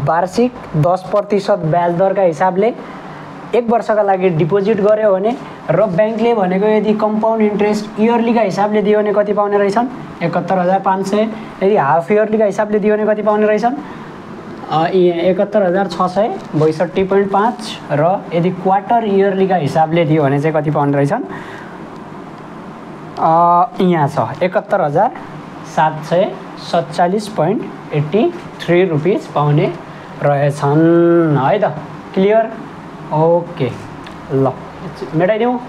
Speaker 1: वार्षिक 10% ब्याज दरका हिसाबले 1 वर्षका लागि डिपोजिट गर्यो भने र बैंकले भनेको यदि कम्पाउन्ड इन्ट्रेस्ट इयरलीका हिसाबले दियो भने कति पाउने रहेछन् 71500। यदि हाफ इयरलीका हिसाबले दियो भने कति पाउने रहेछन् 71662.5 र यदि क्वार्टर इयरलीका हिसाबले दियो भने चाहिँ कति पाउने रहेछन् यहाँ छ 71747.83 रुपीस पाउने रहेछन् है त। क्लियर ओके ल, मेटाइदिउँ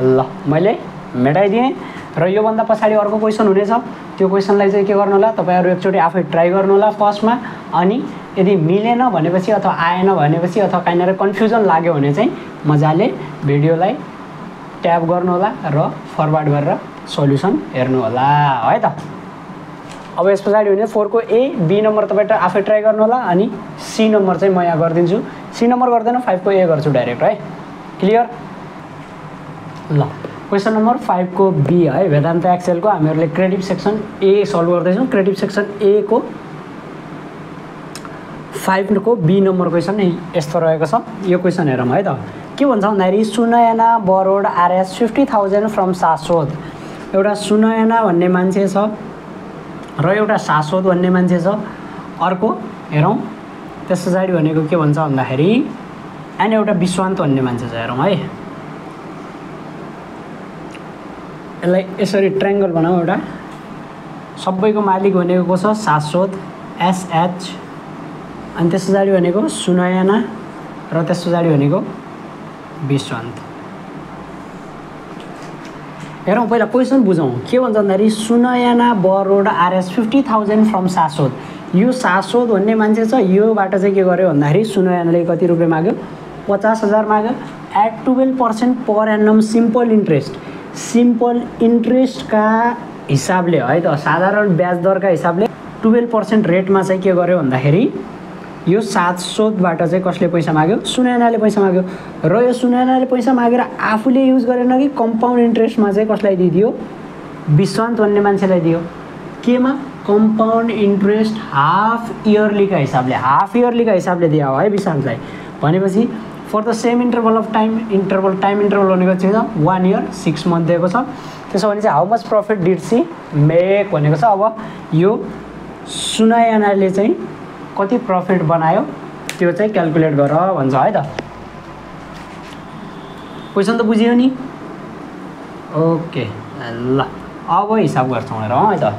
Speaker 1: ल, मैले मेटाइदिएँ। र यो भन्दा पछाडि अर्को क्वेशन हुनेछ, त्यो क्वेशनलाई चाहिँ के गर्नु होला तपाईहरु एकचोटी आफै ट्राई गर्नु होला फर्स्टमा। अनि यदि मिलेन भनेपछि अथवा आएन भनेपछि अथवा काइनर कन्फ्युजन लाग्यो भने चाहिँ मजाले भिडियोलाई ट्याब गर्नु होला र फरवर्ड गरेर सोलुसन हेर्नु होला है त। अब यस पछाडि हुने 4 को ए बी नम्बर तपाईं आफै ट्राई गर्नु होला अनि सी नम्बर चाहिँ म यहाँ गर्दिन्छु। सी नम्बर गर्दैन 5 को ए गर्छु डाइरेक्ट है। क्लियर ल, क्वेशन नम्बर 5 को बी है। वेदान्त एक्सेल को हामीहरुले क्रेडिट सेक्सन ए सल्भ गर्दैछौं। क्रेडिट सेक्सन ए को 5 को बी नम्बर क्वेशन यस्तो रहेको छ। यो क्वेशन हेरौँ है त। के भन्छ भन्दाखेरि सुनयना बरोड आरएस 50000 फ्रम शाश्वत। एउटा सुनयना भन्ने मान्छे छ र एउटा शाश्वत भन्ने मान्छे छ। अर्को हेरौँ त्यस पछाडि भनेको के भन्छ भन्दाखेरि अनि एउटा विश्वान्त भन्ने मान्छे छ। हेरौँ है, यसलाई यसरी ट्रायंगल बनाऊ। एउटा सबैको मालिक भनेको को छ शाश्वत एसएच, अनि त्यस पछाडि भनेको सुनयना र त्यस पछाडि भनेको विश्वान्त। हेरौँ पहिला क्वेशन बुझौँ। के भन्छ भन्दाखेरि सुनयना बरोड आरएस 50000 फ्रम शाश्वत। यो शाश्वत भन्ने मान्छे छ, योबाट चाहिँ के गर्यो भन्दाखेरि सुनयनाले कति रुपैयाँ माग्यो 50000 माग्यो at 12% per annum simple interest. Simple इन्ट्रेस्टका हिसाबले है त, साधारण ब्याज दरका हिसाबले 12% रेटमा चाहिँ के गर्यो भन्दाखेरि यो शाश्वतबाट चाहिँ कसले पैसा माग्यो सुनयनाले पैसा माग्यो। र यो सुनयनाले पैसा मागेर आफूले युज गरेन कि कम्पाउन्ड इन्ट्रेस्टमा चाहिँ कसलाई दिदियो विश्वान्त भन्ने मान्छेलाई दियो। केमा कम्पाउन्ड इन्ट्रेस्ट हाफ इयरलीका हिसाबले, हाफ इयरलीका हिसाबले दियो है विश्वान्तलाई। भनेपछि for the same interval of time interval भनेको चाहिँ 1 इयर 6 मन्थ दिएको छ। त्यसो भने चाहिँ how much profit did she make भनेको छ। अब यो सुनयनाले चाहिँ कति प्रफिट बनायो त्यो चाहिँ क्याल्कुलेट गर भन्छ है त। क्वेशन त बुझियो नि। ओके ल, अब हिसाब गर्छौँ हेरौँ है त।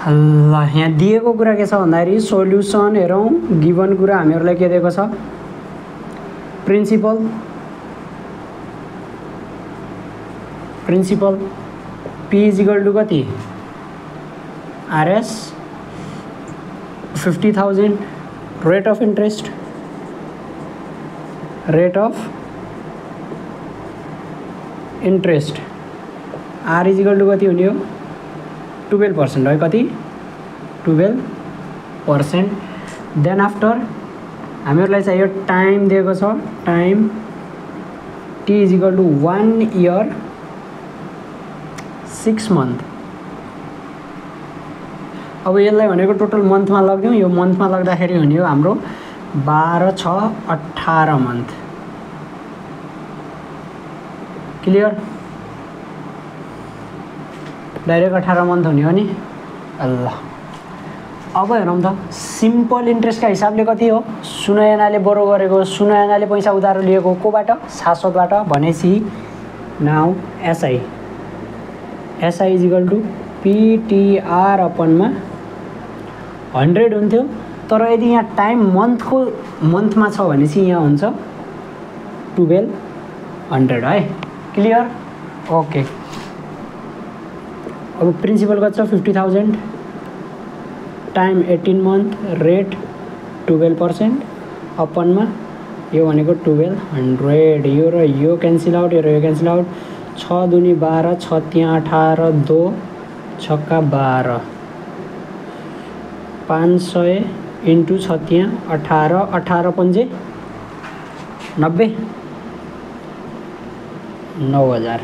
Speaker 1: ल यहाँ दिएको कुरा के छ भन्दाखेरि सोल्युसन हेरौँ। गिभन कुरा हामीहरुलाई के दिएको छ principal P is equal to कति RS 50000 rate of interest rate of interest R is equal to कति हुने हो 12% है कति 12%। देन आफ्टर हामीहरूलाई चाहियो टाइम दिएको छ time T is equal to 1 year 6 month. अब यसलाई भनेको टोटल मन्थमा लग्दिउँ यो मन्थमा लग्दाखेरि हुने हो हाम्रो 12 6 18 मन्थ। क्लियर डाइरेक्ट 18 मन्थ हुने हो नि ल। अब हेरौँ त सिम्पल इन्ट्रेस्टका हिसाबले कति हो सुनयनाले बरो गरेको सुनयनाले पैसा उधारो लिएको कोबाट शाश्वतबाट भनेपछि now SI is equal to PTR अपनमा 100 हुन्थ्यो तर यदि यहाँ टाइम मन्थमा छ भनेपछि यहाँ हुन्छ 1200 है। Clear okay. अब प्रिन्सिपल कति छ 50,000 टाइम 18 मन्थ रेट 12% अपनमा यो भनेको 1200 यो र यो क्यान्सल आउट यो र यो क्यान्सल आउट 6 दुनी 12 6 त्यहाँ 18 2 छक्का 12 500 इन्टु 6 त्यहाँ 18 18 पंजे 90 9,000।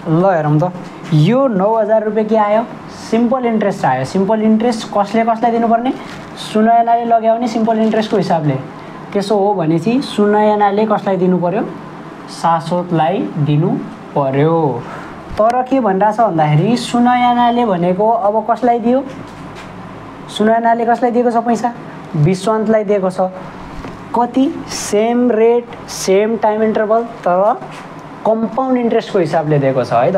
Speaker 1: ल हेरौँ त यो 9,000 रुपियाँ के आयो सिम्पल इन्ट्रेस्ट आयो। सिम्पल इन्ट्रेस्ट कसले कसलाई दिनुपर्ने सुनयनाले लगाउने सिम्पल इन्ट्रेस्टको हिसाबले। त्यसो हो भनेपछि सुनयनाले कसलाई दिनु पर्यो शाश्वतलाई दिनु पर्यो। तर के भनिरहेछ भन्दाखेरि सुनयनाले भनेको अब कसलाई दियो सुनयनाले कसलाई दिएको छ पैसा विश्वान्तलाई दिएको छ कति same rate same time interval तर कम्पाउन्ड इन्ट्रेस्टको हिसाबले दिएको छ है त।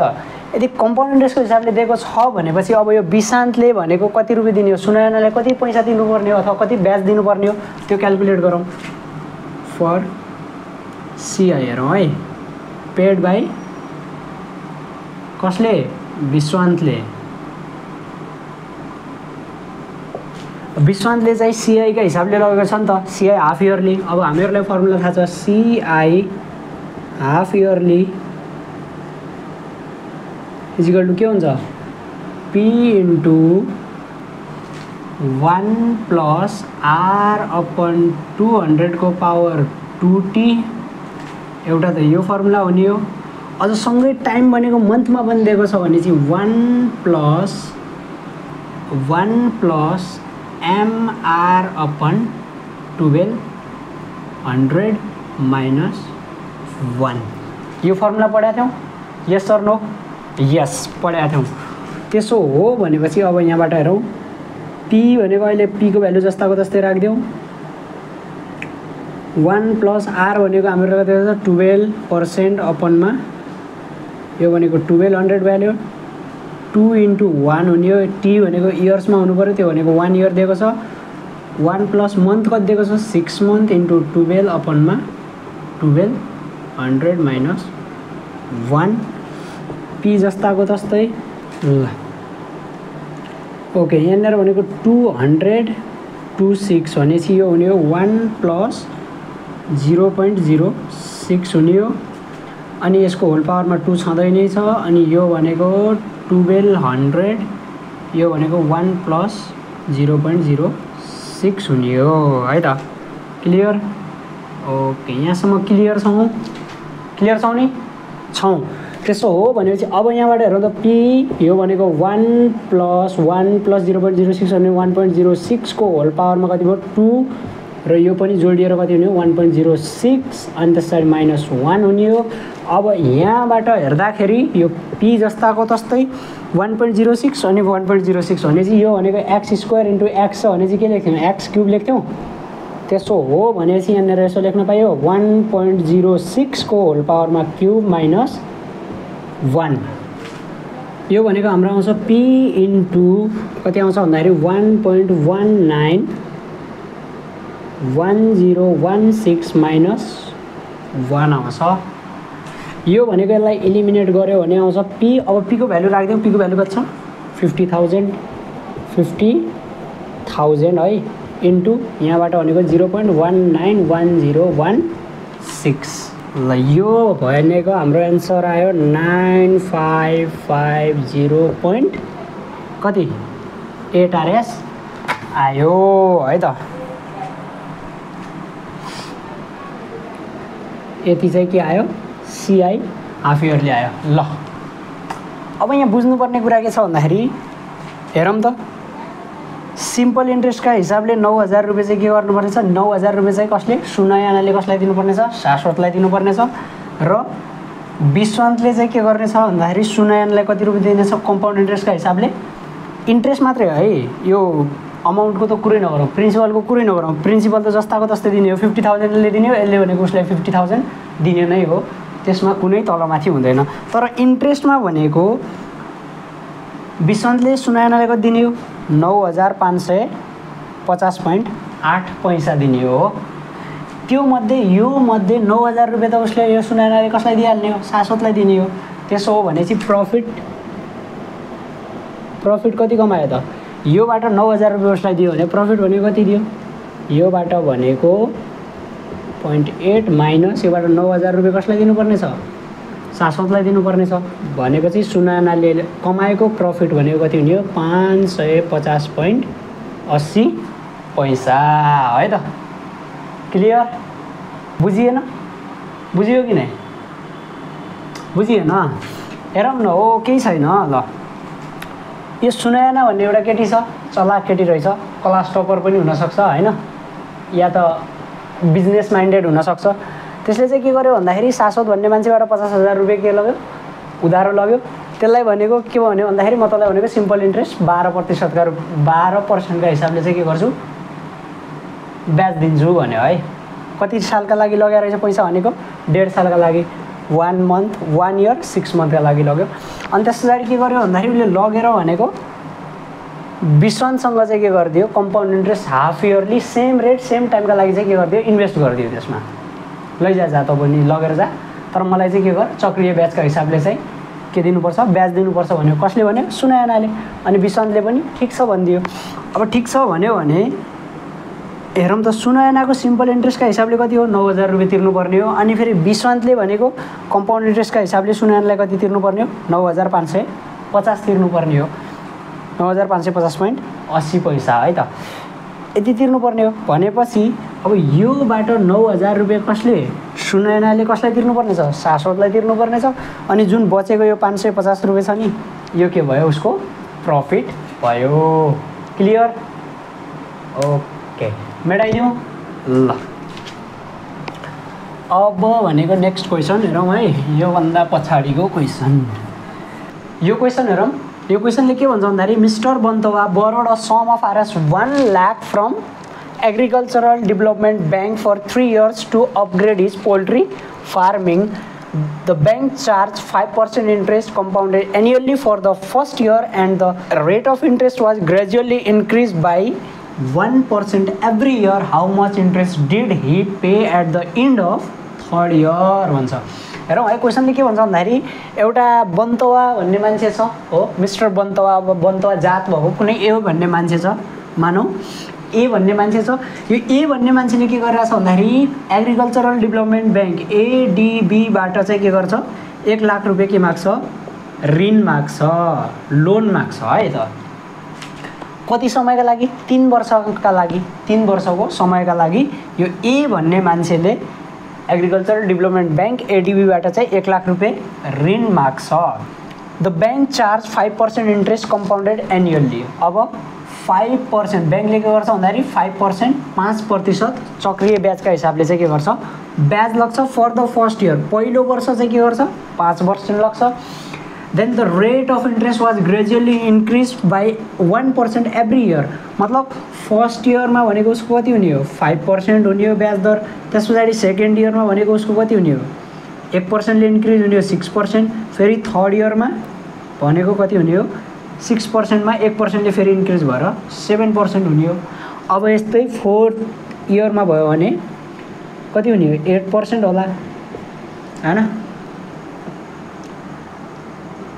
Speaker 1: यदि कम्पाउन्ड इन्ट्रेस्टको हिसाबले दिएको छ भनेपछि अब यो विशान्तले भनेको कति रुपियाँ दिने हो सुनयनाले कति पैसा दिनुपर्ने हो अथवा कति ब्याज दिनुपर्ने हो त्यो क्याल्कुलेट गरौँ। फर सिआई हेरौँ है पेड बाई कसले विश्वान्तले चाहिँ सिआई का हिसाबले लगेको छ नि त सिआई हाफ इयरली। अब हामीहरूलाई फर्मुला थाहा छ CI half yearly is equal to के हुन्छ P into 1 plus R upon 200 को पावर 2t एउटा त यो फर्मुला हुने हो। अझ सँगै टाइम भनेको मन्थमा बनिदिएको छ भने चाहिँ 1 प्लस एमआर अपन 1200 माइनस 1 यो फर्मुला पढाएको थियौँ यस सर नो यस पढाएको थियौँ। त्यसो हो भनेपछि अब यहाँबाट हेरौँ पी भनेको अहिले पी को भ्यालु जस्ताको तस्तै राखिदिउँ 1 प्लस आर भनेको हाम्रो 12% अपनमा यो भनेको 1200 भ्यालु 2 इन्टु 1 हुने हो टी भनेको इयर्समा हुनु पर्यो त्यो भनेको 1 इयर दिएको छ 1 प्लस मन्थ कति दिएको छ 6 मन्थ इन्टु 12 अपनमा 1200 माइनस 1 पी जस्ताको तस्तै ल ओके। यहाँनिर भनेको 226 भनेपछि यो हुने हो 1 प्लस 0.06 हुने हो अनि यसको होल पावरमा 2 छँदै नै छ अनि यो भनेको 1200 यो भनेको 1 प्लस 0.06 हुने हो है त। क्लियर ओके यहाँसम्म क्लियर छौँ नि छौँ। त्यसो हो भनेपछि अब यहाँबाट हेरौँ त पी यो भनेको 1 प्लस 0.06 भने 1.06 को होल पावरमा कति भयो 2 र यो पनि जोडिएर कति हुने हो 1.06 अनि त्यसरी माइनस 1 हुने हो। अब यहाँबाट हेर्दाखेरि यो पी जस्ताको तस्तै 1.06 अनि 1.06 भनेपछि यो भनेको एक्स स्क्वायर इन्टु एक्स छ भने चाहिँ के लेख्थ्यौँ एक्स क्युब लेख्थ्यौँ। त्यसो हो भनेपछि यहाँनिर यसो लेख्न पाइयो 1.06 को होल पावरमा क्युब माइनस 1 यो भनेको हाम्रो आउँछ पी इन्टु कति आउँछ भन्दाखेरि 1.1016 माइनस 1 आउँछ। यो भनेको यसलाई इलिमिनेट गर्यो भने आउँछ पी। अब पी को भ्यालु राखिदिउँ पी को भ्यालु कति छ 50,000 है इन्टु यहाँबाट भनेको 0.191016। ल यो भनेको हाम्रो एन्सर आयो 9550 कति 8 RS आयो है त। यति चाहिँ के आयो CI हाफ इयरली आयो। ल अब यहाँ बुझ्नुपर्ने कुरा के छ भन्दाखेरि हेरौँ त, सिम्पल इन्ट्रेस्टका हिसाबले 9000 रुपियाँ चाहिँ के गर्नुपर्नेछ, 9000 रुपियाँ चाहिँ कसले सुनयानाले कसलाई दिनुपर्नेछ, शाश्वतलाई दिनुपर्नेछ र विश्वान्तले चाहिँ के गर्नेछ भन्दाखेरि सुनयानालाई कति रुपियाँ दिनेछ कम्पाउन्ड इन्ट्रेस्टका हिसाबले। इन्ट्रेस्ट मात्रै है, यो अमाउन्टको त कुरै नगरौँ, प्रिन्सिपलको कुरै नगरौँ, प्रिन्सिपल त जस्ताको तस्तै दिने हो, 50,000ले दिने हो, यसले भनेको उसलाई 50,000 दिने नै हो, त्यसमा कुनै तलमाथि हुँदैन। तर इन्ट्रेस्टमा भनेको विश्वान्तले सुनयानाले कति दिने हो 9550.8 पैसा दिने हो। त्यो मध्ये यो मध्ये 9000 रुपियाँ त उसले यो सुनयानाले कसलाई दिइहाल्ने हो, शाश्वतलाई दिने हो। त्यसो हो भने चाहिँ प्रफिट कति कमायो त, योबाट 9000 रुपियाँ उसलाई दियो भने प्रफिट भनेको कति दियो, योबाट भनेको 0.8 माइनस योबाट 9000 रुपियाँ कसलाई दिनुपर्नेछ, शाश्वतलाई दिनुपर्नेछ। भनेको चाहिँ सुनयानाले कमाएको प्रफिट भनेको कति हुने हो 550.80 पैसा है त। क्लियर? बुझिएन? बुझियो कि नै? बुझिएन? हेरौँ न, हो केही छैन। ल यो सुनयाना भन्ने एउटा केटी छ, चलाक केटी रहेछ, क्लास टपर पनि हुनसक्छ होइन, या त बिजनेस माइन्डेड हुनसक्छ। त्यसले चाहिँ के गर्यो भन्दाखेरि शाश्वत भन्ने मान्छेबाट 50,000 रुपियाँ के लग्यो उधारो लग्यो। त्यसलाई भनेको के भन्यो भन्दाखेरि म तँलाई भनेको सिम्पल इन्ट्रेस्ट 12% का हिसाबले चाहिँ के गर्छु ब्याज दिन्छु भन्यो है। कति सालका लागि लगेर रहेछ पैसा भनेको 1.5 सालका लागि, 1 मन्थ 1 इयर 6 मन्थका लागि लग्यो। अनि त्यस पछाडि के गर्यो भन्दाखेरि उसले लगेर भनेको विश्वान्तसँग चाहिँ के गरिदियो compound interest half yearly same rate same टाइमका लागि चाहिँ के गरिदियो इन्भेस्ट गरिदियो। त्यसमा लैजा जा त पनि लगेर जा, तर मलाई चाहिँ के गर चक्रीय ब्याजका हिसाबले चाहिँ के दिनुपर्छ ब्याज दिनुपर्छ भन्यो। कसले भन्यो सुनयानाले। अनि विश्वान्तले पनि ठिक छ भनिदियो। अब ठिक छ भन्यो भने हेरौँ त, सुनयानाको सिम्पल इन्ट्रेस्टका हिसाबले कति हो 9000 रुपियाँ तिर्नुपर्ने हो। अनि फेरि विश्वान्तले भनेको कम्पाउन्ड इन्ट्रेस्टका हिसाबले सुनयानालाई कति तिर्नुपर्ने हो 9550 तिर्नुपर्ने हो, 9550.80 पैसा है त, यति तिर्नुपर्ने हो। भनेपछि अब योबाट 9000 रुपियाँ कसले सुनयानाले कसलाई तिर्नुपर्ने छ शाश्वतलाई तिर्नुपर्ने छ। अनि जुन बचेको यो 550 रुपियाँ छ नि यो के भयो उसको प्रफिट भयो। क्लियर? ओके मेटाइदिउँ। ल अब भनेको नेक्स्ट क्वेसन हेरौँ है, योभन्दा पछाडिको क्वेसन। यो क्वेसन हेरौँ। यो क्वेसनले के भन्छ भन्दाखेरि mister बन्तवा borrowed a sum of Rs 1 lakh from Agricultural Development Bank for 3 years to upgrade his poultry farming. The bank charged 5% interest compounded annually for the first year and the rate of interest was gradually increased by 1% every year. How much interest did he pay at the end of third year भन्छ। हेरौँ है क्वेसनले के भन्छ भन्दाखेरि एउटा बन्तवा भन्ने मान्छे छ हो, मिस्टर बन्तवा। अब बन्तवा जात भएको कुनै ए भन्ने मान्छे छ, मानौ ए भन्ने मान्छे छ। यो ए भन्ने मान्छेले के गरिरहेछ भन्दाखेरि एग्रिकल्चरल डेभलपमेन्ट ब्याङ्क ADBबाट चाहिँ के गर्छ 1 लाख रुपियाँ के माग्छ ऋण माग्छ, लोन माग्छ है त। कति समयका लागि 3 वर्षका लागि, 3 वर्षको समयका लागि यो ए भन्ने मान्छेले एग्रिकल्चरल डेभलपमेन्ट ब्याङ्क ADBबाट चाहिँ 1 लाख रुपियाँ ऋण माग्छ। The bank charge 5% interest compounded annually. अब 5% ब्याङ्कले के गर्छ भन्दाखेरि 5% 5% चक्रीय ब्याजका हिसाबले चाहिँ के गर्छ ब्याज लाग्छ फर द फर्स्ट इयर। पहिलो वर्ष चाहिँ के गर्छ 5% लाग्छ। Then the rate of interest was gradually increase by 1% every year. मतलब फर्स्ट इयरमा भनेको उसको कति हुने हो 5% हुने हो ब्याज दर। त्यस पछाडि सेकेन्ड इयरमा भनेको उसको कति हुने हो 1%ले इन्क्रिज हुने हो 6%। फेरि थर्ड इयरमा भनेको कति हुने हो 6%मा 1%ले फेरि इन्क्रिज भएर 7% हुने हो। अब यस्तै फोर्थ इयरमा भयो भने कति हुने हो 8% होला हैन।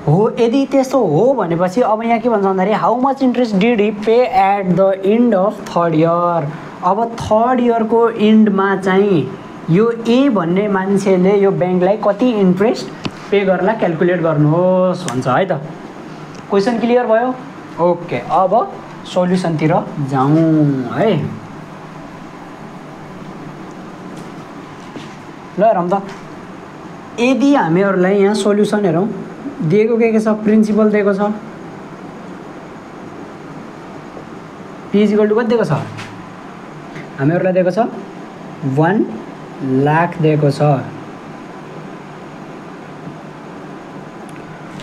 Speaker 1: हो। यदि त्यसो हो भनेपछि अब यहाँ के भन्छ भन्दाखेरि how much interest did he pay at the end of third year. अब थर्ड इयरको इन्डमा चाहिँ यो ए भन्ने मान्छेले यो ब्याङ्कलाई कति इन्ट्रेस्ट पे गर्ला क्यालकुलेट गर्नुहोस् भन्छ है त। क्वेसन क्लियर भयो? ओके, अब सोल्युसनतिर जाउँ है। ल हेरौँ त, यदि हामीहरूलाई यहाँ सोल्युसन हेरौँ दिएको के छ, प्रिन्सिपल दिएको छ, पी इजिकल टु कति दिएको छ, हामीहरूलाई दिएको छ 1 लाख दिएको छ,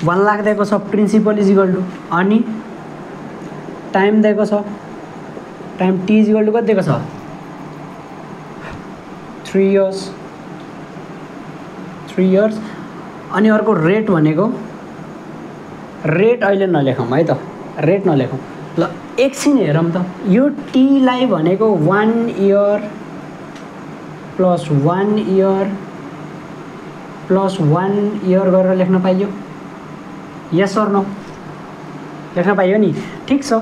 Speaker 1: 1 लाख दिएको छ प्रिन्सिपल इजिकल टु, अनि टाइम दिएको छ, टाइम टी इजिकल टु कति दिएको छ 3 इयर्स, अनि अर्को रेट भनेको, रेट अहिले नलेखौँ है त, रेट नलेखौँ। ल एकछिन हेरौँ त, यो टीलाई भनेको 1 year plus 1 year plus 1 year गरेर लेख्न पाइयो? Yes or no? लेख्न पाइयो नि? ठिक छ।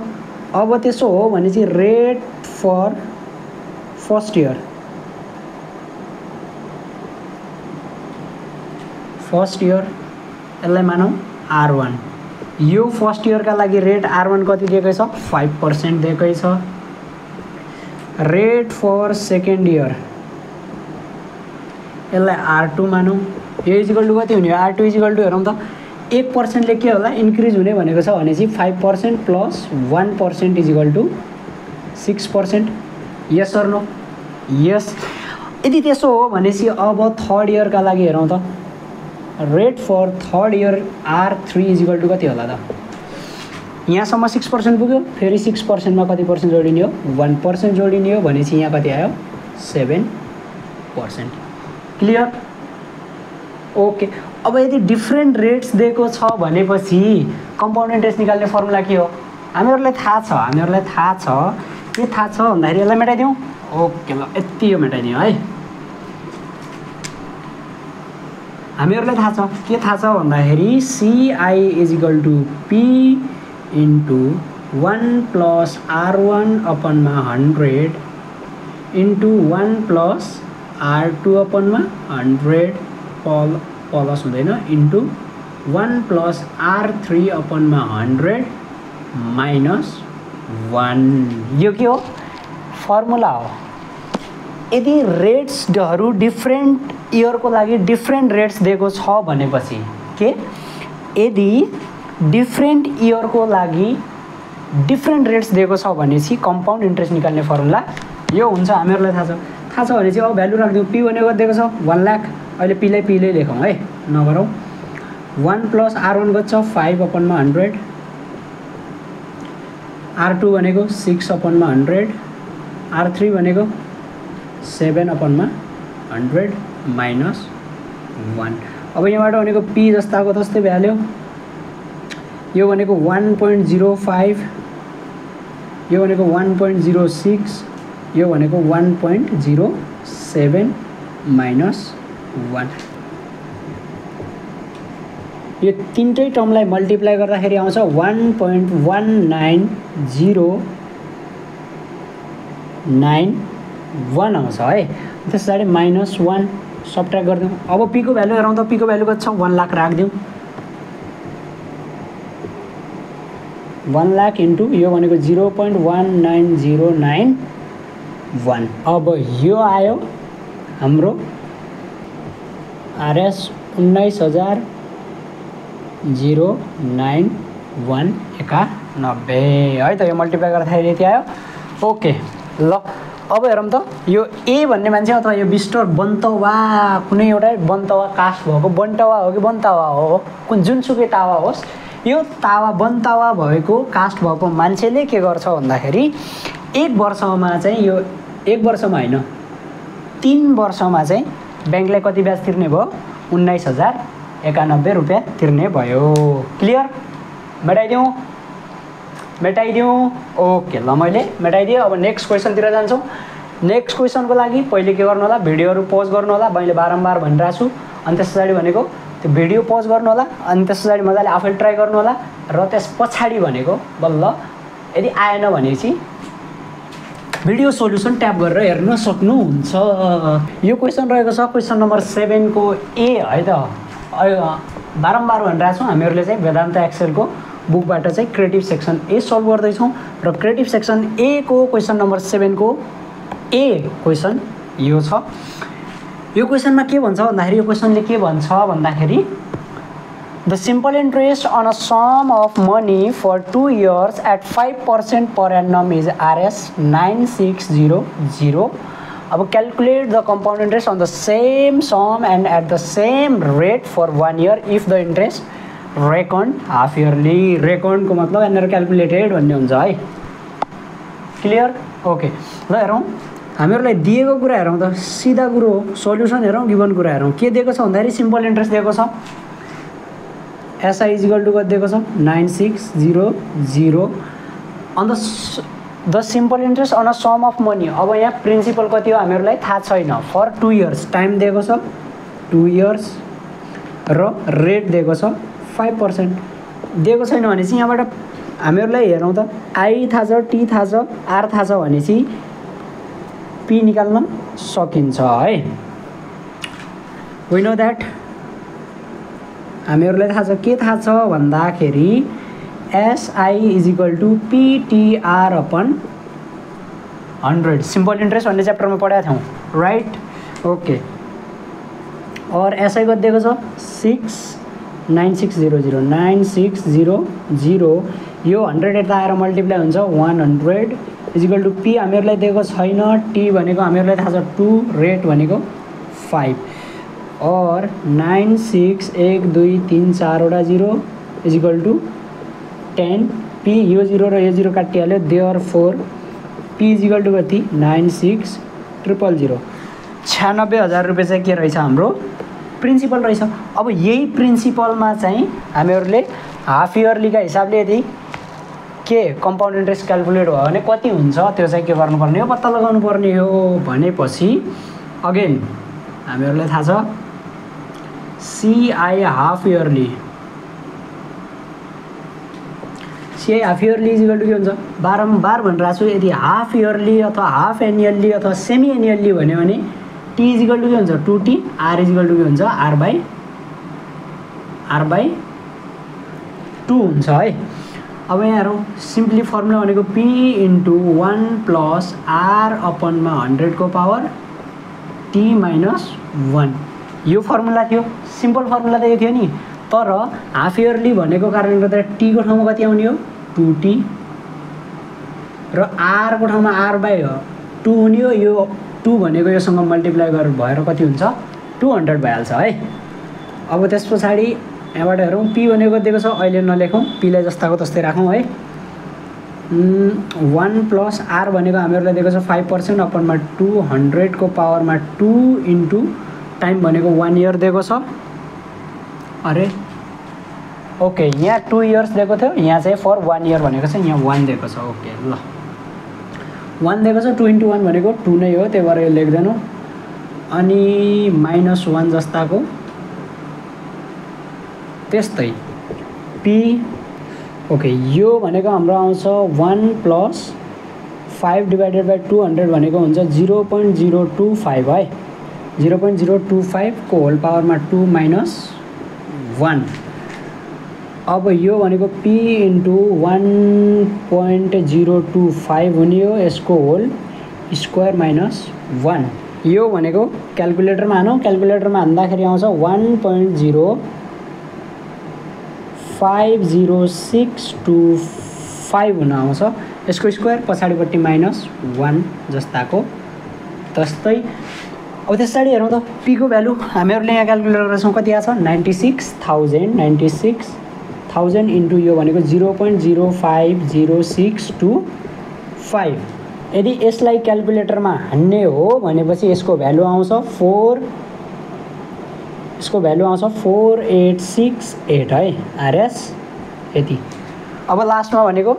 Speaker 1: अब त्यसो हो भने चाहिँ रेट फर फर्स्ट इयर, यसलाई मानौँ R1। यो फर्स्ट इयरका लागि रेट R1 कति दिएकै छ? 5% दिएकै छ। रेट फर सेकेन्ड इयर, यसलाई R2 मानौँ। यो इजिकल टु कति हुने? R2 इजिकल टु हेरौँ त, 1%ले के होला इन्क्रिज हुने भनेको छ भनेपछि 5% plus 1% is equal to 6%। Yes or no? Yes. यदि त्यसो हो भनेपछि अब थर्ड इयरका लागि हेरौँ त, rate for third year R3 is equal to कति होला त? यहाँसम्म 6% पुग्यो, फेरि 6%मा कति पर्सेन्ट जोडिने हो? 1% जोडिने हो भनेपछि यहाँ कति आयो? 7%। क्लियर? ओके। अब यदि डिफ्रेन्ट रेट्स दिएको छ भनेपछि कम्पाउन्ड इन्ट्रेस्ट निकाल्ने फर्मुला के हो? हामीहरूलाई थाहा छ, के थाहा छ भन्दाखेरि यसलाई मेटाइदिउँ। ओके, ल यति यो मेटाइदिउँ है। हामीहरूलाई थाहा छ, के थाहा छ भन्दाखेरि CI is equal to P into 1 plus R1 अपनमा 100 इन्टु 1 प्लस R2 अपनमा 100 प्लस हुँदैन, इन्टु 1 प्लस R3 अपनमा 100 माइनस 1। यो के हो? फर्मुला हो। यदि रेट्सहरू डिफ्रेन्ट इयरको लागि डिफ्रेन्ट रेट्स दिएको छ भनेपछि के, यदि डिफ्रेन्ट इयरको लागि डिफ्रेन्ट रेट्स दिएको छ भनेपछि कम्पाउन्ड इन्ट्रेस्ट निकाल्ने फर्मुला यो हुन्छ। हामीहरूलाई थाहा छ भने चाहिँ अब भ्यालु राखिदिउँ। पी भनेको दिएको छ 1 लाख, अहिले पीलाई पीले लेखौँ है, नगरौँ। 1 प्लस R1 कति छ? 5 अपनमा 100, R2 भनेको 6 अपनमा 100, R3 भनेको 7 अपनमा 100 माइनस 1। अब यहाँबाट भनेको पी जस्ताको तस्तै भ्याल्यु, यो भनेको 1.05, यो भनेको 1.06, यो भनेको 1.07 माइनस 1। यो तिनटै टर्मलाई मल्टिप्लाई गर्दाखेरि आउँछ 1.19091 आउँछ है। त्यस पछाडि माइनस 1 सबट्र्याक्ट गरिदिउँ। अब पीको भ्यालु हेरौँ त, पीको भ्यालु कति छ? 1 लाख राखिदिउँ। 1 लाख इन्टु यो भनेको 0.19091। अब यो आयो हाम्रो RS 19,091 है त। यो मल्टिप्लाई गर्दाखेरि यति आयो। ओके, ल अब हेरौँ त, यो ए भन्ने मान्छे अथवा यो मिस्टर बन्तवा, कुनै एउटा बन्तवा कास्ट भएको बन्तवा हो कि बन्तवा हो, जुनसुकै तावा होस्, यो तावा बन्तवा भएको कास्ट भएको मान्छेले के गर्छ भन्दाखेरि 1 वर्षमा चाहिँ, यो 1 वर्षमा होइन 3 वर्षमा चाहिँ ब्याङ्कलाई कति ब्याज तिर्ने भयो? 19,091 रुपियाँ तिर्ने भयो। क्लियर? मेटाइदिउँ। ओके, ल मैले मेटाइदिएँ। अब नेक्स्ट क्वेसनतिर जान्छौँ। नेक्स्ट क्वेसनको लागि पहिले के गर्नु होला? भिडियोहरू पोज गर्नु होला। मैले बारम्बार भनिरहेको छु। अनि त्यस पछाडि भनेको त्यो भिडियो पज गर्नु होला अनि त्यस पछाडि मजाले आफैले ट्राई गर्नु होला र त्यस पछाडि भनेको बल्ल यदि आएन भनेपछि भिडियो सोल्युसन ट्याप गरेर हेर्न सक्नुहुन्छ। यो क्वेसन रहेको छ क्वेसन नम्बर 7 को ए है त। बारम्बार भनिरहेको छौँ हामीहरूले चाहिँ वेदान्त एक्सेलको बुकबाट चाहिँ क्रिएटिभ सेक्सन ए सल्भ गर्दैछौँ र क्रिएटिभ सेक्सन ए को क्वेसन नम्बर 7 को ए क्वेसन यो छ। यो क्वेसनमा के भन्छ भन्दाखेरि यो क्वेसनले के भन्छ भन्दाखेरि the simple interest on a sum of money for 2 years at 5% per annum is RS 9600। अब calculate the compound interest on the same sum and at the same rate for 1 year if the interest reckoned half yearly. रेकन्डको मतलब यहाँनिर calculated भन्ने हुन्छ है। Clear? Okay ल हेरौँ हामीहरूलाई दिएको कुरा हेरौँ त सिधा कुरो हो। सोल्युसन हेरौँ गिभन कुरा हेरौँ के दिएको छ भन्दाखेरि सिम्पल इन्ट्रेस्ट दिएको छ एसआई इजिकल टु कति दिएको छ 9600 on the simple interest on a sum of money. अब यहाँ प्रिन्सिपल कति हो हामीहरूलाई थाहा छैन। फर 2 years टाइम दिएको छ 2 years र रेट दिएको छ 5% दिएको छैन भनेपछि यहाँबाट हामीहरूलाई हेरौँ त आई थाहा छ टी थाहा छ आर थाहा छ भनेपछि पी निकाल्न सकिन्छ है। वी नो द्याट हामीहरूलाई थाहा छ के थाहा छ भन्दाखेरि SI is equal to PTR upon 100 simple interest भन्ने च्याप्टरमा पढाएको थियौँ राइट। ओके और एसआई कति दिएको छ 9600 9600 यो 100 यता आएर मल्टिप्लाई हुन्छ 100 इजिकल टु पी हामीहरूलाई दिएको छैन टी भनेको हामीहरूलाई थाहा छ 2 रेट भनेको 5 और 9 6 1 2 3 4 वटा 0 इजिकल टु 10 पी यो 0 र यो 0 काटिहाल्यो देयरफोर पी इजिकल टु कति 96,000 96,000 रुपियाँ चाहिँ के रहेछ हाम्रो प्रिन्सिपल रहेछ। अब यही प्रिन्सिपलमा चाहिँ हामीहरूले हाफ इयरलीका हिसाबले यदि के कम्पाउन्ड इन्ट्रेस्ट क्यालकुलेट भयो भने कति हुन्छ त्यो चाहिँ के गर्नुपर्ने हो पत्ता लगाउनु पर्ने हो भनेपछि अगेन हामीहरूलाई थाहा छ CI half yearly is equal to के हुन्छ बारम्बार भनिरहेको छु यदि हाफ इयरली अथवा हाफ एनुअल्ली अथवा सेमी एनुअल्ली भन्यो भने टी इजिकल टु के हुन्छ 2t आर इजिकल टु के हुन्छ आर बाई 2 हुन्छ है। अब यहाँ हेरौँ सिम्पली फर्मुला भनेको p इन्टु 1 प्लस आर अपनमा 100 को पावर t माइनस 1 यो फर्मुला थियो सिम्पल फर्मुला त यो थियो नि तर हाफ इयरली भनेको कारणले गर्दा t को ठाउँमा कति आउने हो 2t र r को ठाउँमा r बाई 2 हुने हो यो 2 भनेको योसँग मल्टिप्लाई गरेर भएर कति हुन्छ 200 भइहाल्छ है। अब त्यस पछाडि यहाँबाट हेरौँ पी भनेको दिएको छ अहिले नलेखौँ पीलाई जस्ताको तस्तै राखौँ है। 1 प्लस आर भनेको हामीहरूलाई दिएको छ 5% अपनमा 200 को पावरमा 2 इन्टु टाइम भनेको 1 इयर दिएको छ। अरे ओके यहाँ 2 इयर्स दिएको थियो यहाँ चाहिँ फर 1 इयर भनेको छ यहाँ 1 दिएको छ। ओके ल 1 दिएको छ 2 इन्टु 1 भनेको 2 नै हो त्यही भएर यो लेख्दैनौँ अनि माइनस 1 जस्ताको त्यस्तै पी ओके यो भनेको हाम्रो आउँछ 1 प्लस 5 डिभाइडेड बाई 200 भनेको हुन्छ 0.025 है 0.025 को होल पावरमा 2 माइनस 1। अब यो भनेको p इन्टु 1.025 हुने हो यसको होल स्क्वायर माइनस 1 यो भनेको क्यालकुलेटरमा हानौँ क्यालकुलेटरमा हान्दाखेरि आउँछ 1.050625 हुन आउँछ यसको स्क्वायर पछाडिपट्टि माइनस 1 जस्ताको तस्तै। अब त्यस पछाडि हेरौँ त p को भ्यालु हामीहरूले यहाँ क्यालकुलेट गर्छौँ कति आछ 96,000 इन्टु यो भनेको 0.05065 यदि यसलाई क्यालकुलेटरमा हान्ने हो भनेपछि यसको भ्यालु आउँछ 4868 है आरएस यति। अब लास्टमा भनेको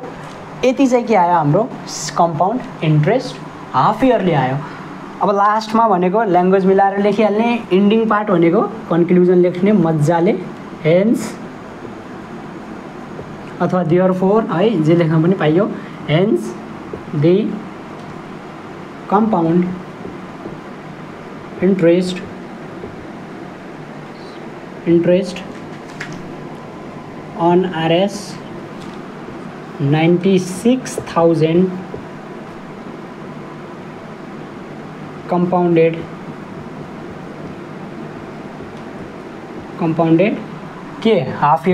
Speaker 1: यति चाहिँ के आयो हाम्रो कम्पाउन्ड इन्ट्रेस्ट हाफ इयरली आयो। अब लास्टमा भनेको ल्याङ्ग्वेज मिलाएर लेखिहाल्ने, इन्डिङ पार्ट भनेको कन्क्लुजन लेख्ने मजाले, हेन्स अथवा देयरफोर है, जे लेख्न पनि पाइयो। Hence they compound interest on RS 96,000 compounded के हाफ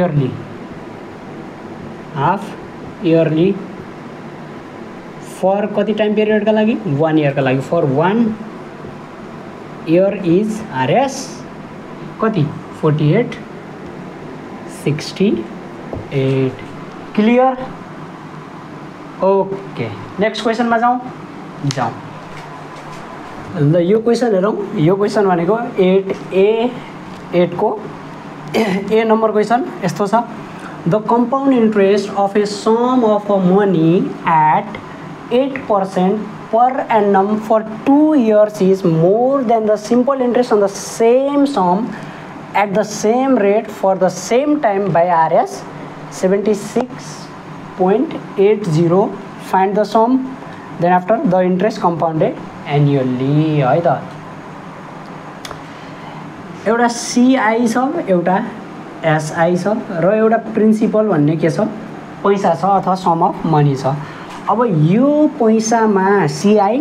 Speaker 1: इयरली फर कति टाइम पिरियडका लागि 1 इयरका लागि फर 1 इयर इज RS कति 4868 क्लियर। ओके नेक्स्ट क्वेसनमा जाउँ ल यो क्वेसन हेरौँ। यो क्वेसन भनेको 8 को ए नम्बर क्वेसन यस्तो छ। The compound interest of a sum of a money at 8% per annum for 2 years is more than the simple interest on the same sum at the same rate for the same time by RS 76.80. Find the sum then after the interest compounded annually है त। एउटा CI छ, एउटा SI छ र एउटा principal भन्ने के छ पैसा छ अथवा सम अफ मनी छ। अब यो पैसामा CI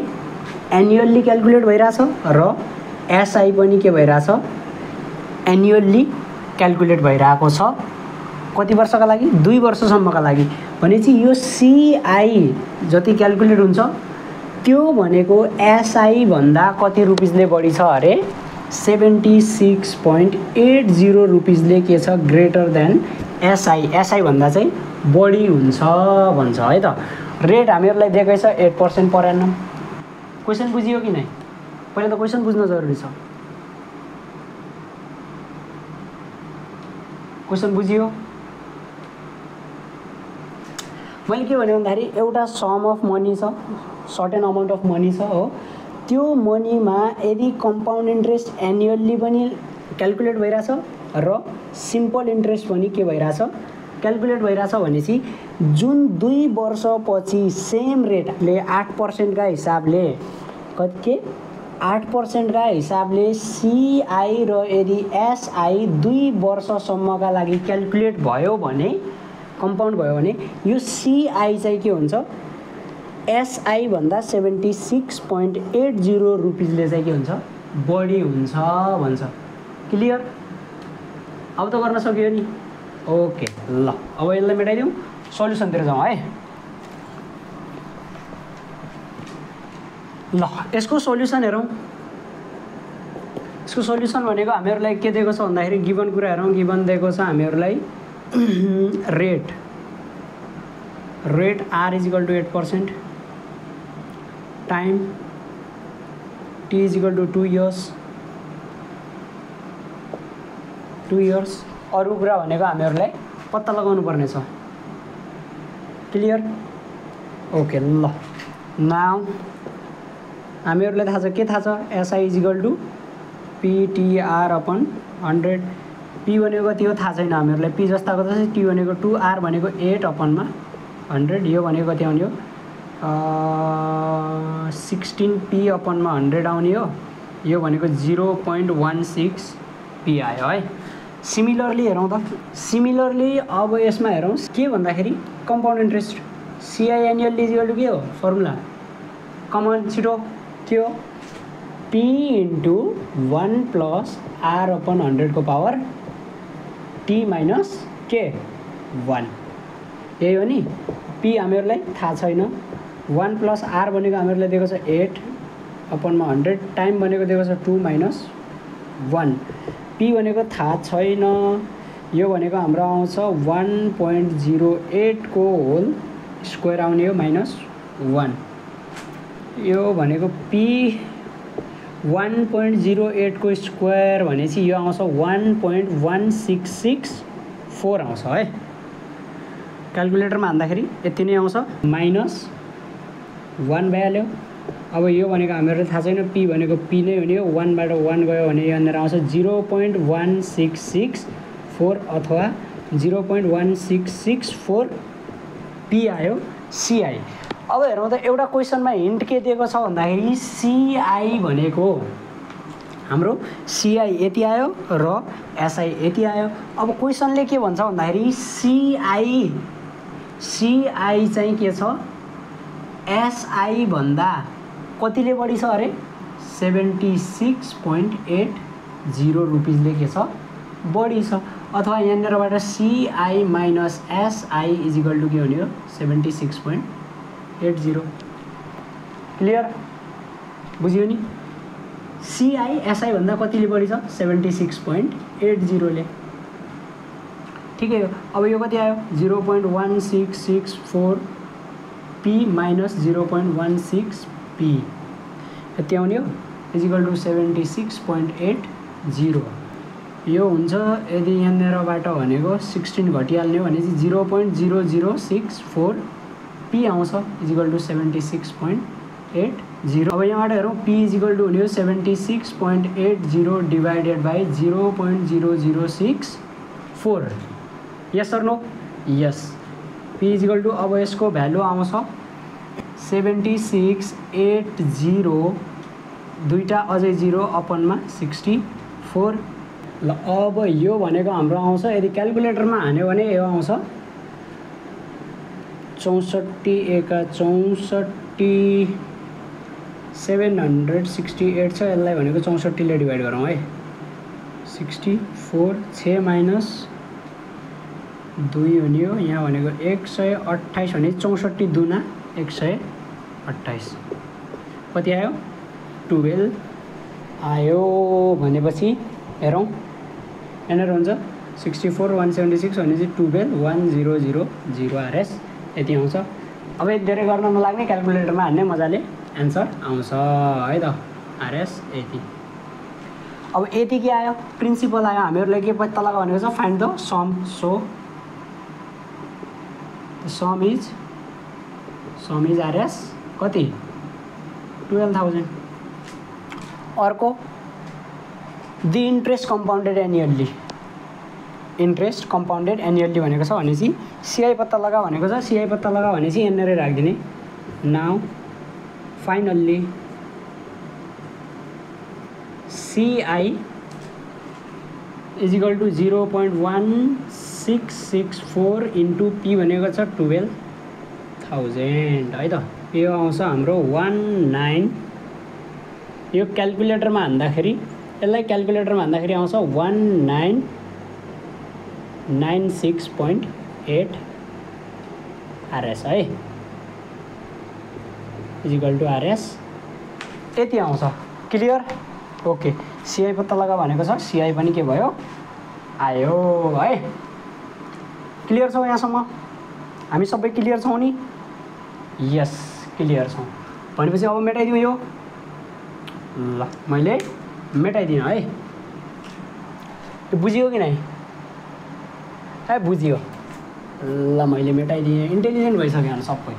Speaker 1: एन्युअली क्याल्कुलेट भइरहेछ र SI पनि के भइरहेछ एन्युअली क्याल्कुलेट भइरहेको छ। कति वर्षका लागि 2 वर्षसम्मका लागि भनेपछि यो CI जति क्याल्कुलेट हुन्छ त्यो भनेको SI भन्दा कति रुपिसले बढी छ अरे 76.80 रुपिसले के छ ग्रेटर देन SI भन्दा चाहिँ बढी हुन्छ भन्छ है त। रेट हामीहरूलाई दिएकै छ 8% पर एनम। क्वेसन बुझियो कि नै? पहिला त क्वेसन बुझ्न जरुरी छ। क्वेसन बुझियो? मैले के भने भन्दाखेरि एउटा सम अफ मनी छ, सर्टेन अमाउन्ट अफ मनी छ हो। त्यो मनीमा यदि कम्पाउन्ड इन्ट्रेस्ट एन्युअली पनि क्याल्कुलेट भइरहेछ र सिम्पल इन्ट्रेस्ट पनि के भइरहेछ क्याल्कुलेट भइरहेछ भनेपछि जुन 2 वर्षपछि सेम रेटले 8% का हिसाबले कति 8% का हिसाबले CI र यदि SI 2 वर्षसम्मका लागि क्याल्कुलेट भयो भने कम्पाउन्ड भयो भने यो CI चाहिँ के हुन्छ SI भन्दा 76.80 रुपिसले चाहिँ के हुन्छ बढी हुन्छ भन्छ। क्लियर? अब त गर्न सक्यो नि। ओके ल अब यसलाई मेटाइदिउँ, सल्युसनतिर जाउँ है। ल यसको सल्युसन हेरौँ। यसको सल्युसन भनेको हामीहरूलाई के दिएको छ भन्दाखेरि गिभन कुरा हेरौँ। गिभन दिएको छ हामीहरूलाई rate R is equal to 8%, time T is equal to 2 years. अरू कुरा भनेको हामीहरूलाई पत्ता लगाउनु पर्ने छ। क्लियर? ओके ल नाउ हामीहरूलाई थाहा छ के थाहा छ SI is equal to PTR upon 100। P भनेको कति हो थाहा छैन हामीहरूलाई। P जस्ताको जस्तै T भनेको 2R भनेको 8 अपनमा 100। यो भनेको कति आउने हो 16P अपनमा 100 आउने हो। यो भनेको 0.16 P आयो है। सिमिलरली हेरौँ त। सिमिलरली अब यसमा हेरौँ के भन्दाखेरि compound interest CI annually is equal to के हो फर्मुला कमन छिटो के हो P into 1 plus R upon 100 को पावर T माइनस के 1 यही हो नि। P हामीहरूलाई थाहा छैन। 1 प्लस R भनेको हामीहरूलाई दिएको छ 8 अपनमा 100, टाइम भनेको दिएको छ 2 माइनस 1। P भनेको थाहा छैन। यो भनेको हाम्रो आउँछ 1.08 को होल स्क्वायर आउने हो माइनस 1। यो भनेको P 1.08 को स्क्वायर भनेपछि यो आउँछ 1.1664 आउँछ है। क्याल्कुलेटरमा हान्दाखेरि यति नै आउँछ। माइनस 1 भइहाल्यो अब यो भनेको हामीहरूलाई थाहा छैन, पी भनेको पी नै हो नि, 1 बाट 1 गयो भने यहाँनिर आउँछ 0.1664 अथवा 0.1664 पी आयो सीआई। अब हेरौँ त एउटा क्वेसनमा हिन्ट के दिएको छ भन्दाखेरि सीआई भनेको हाम्रो सीआई यति आयो र एसआई यति आयो। अब क्वेसनले के भन्छ भन्दाखेरि सीआई चाहिँ के छ, एसआई भन्दा कतिले बढी छ अरे 76.80 रुपिसले के छ बढी छ। अथवा यहाँनिरबाट CI minus SI is equal to के हुने हो 76.80। क्लियर बुझ्यो नि? सीआई एसआई भन्दा कतिले बढी छ 76.80 ले। ठिकै हो। अब यो कति आयो 0.1664 पी माइनस 0.16 पी यति आउने हो इजिकल टु 76.80। यो हुन्छ यदि यहाँनिरबाट भनेको 16 घटिहाल्ने हो भने चाहिँ 0.0064 पी आउँछ इजिकल टु 76.80। अब यहाँबाट हेरौँ पी इजिकल टु हुने हो 76.80 divided by 0.0064। Yes sir no? Yes. P is equal to अब यसको भ्यालु आउँछ 76.80 दुईटा अझै 0 अपनमा 64। ल अब यो भनेको हाम्रो आउँछ यदि क्यालकुलेटरमा हान्यो भने यो आउँछ 64 एका 64 768 छ। यसलाई भनेको 64 ले डिभाइड गरौँ है। 64 6 माइनस 2 हुने हो। यहाँ भनेको 128 भने 64 दुना 128 कति आयो 12 आयो भनेपछि हेरौँ यहाँनिर हुन्छ 64 176 भने चाहिँ 12 1000 आरएस यति आउँछ। अब यति धेरै गर्न नलाग्ने क्यालकुलेटरमा हान्ने मजाले एन्सर आउँछ है त आरएस यति। अब यति के आयो प्रिन्सिपल आयो। हामीहरूले के पत्ता लगा भनेको छ find the sum. So sum is RS कति 12,000। अर्को the interest compounded annually. Interest compounded annually भनेको छ भनेपछि सीआई पत्ता लगा भनेको छ। सीआई पत्ता लगा भनेपछि यहाँनिर राखिदिने। Now finally CI is equal to 0.1664 into P भनेको छ 12,000 है त। यो आउँछ हाम्रो 19। यो क्यालकुलेटरमा हान्दाखेरि यसलाई क्यालकुलेटरमा हान्दाखेरि आउँछ 1996.8 आरएस है इजिकल टु आरएस यति आउँछ। क्लियर? ओके। सीआई पत्ता लगा भनेको छ। सीआई पनि के भयो आयो है। क्लियर छौँ यहाँसम्म? हामी सबै क्लियर छौँ नि? यस क्लियर छौँ। भनेपछि अब मेटाइदिउँ यो। ल मैले मेटाइदिएँ है। बुझियो कि नै? ए बुझियो। ल मैले मेटाइदिएँ। इन्टेलिजेन्ट भइसक्यो सबै।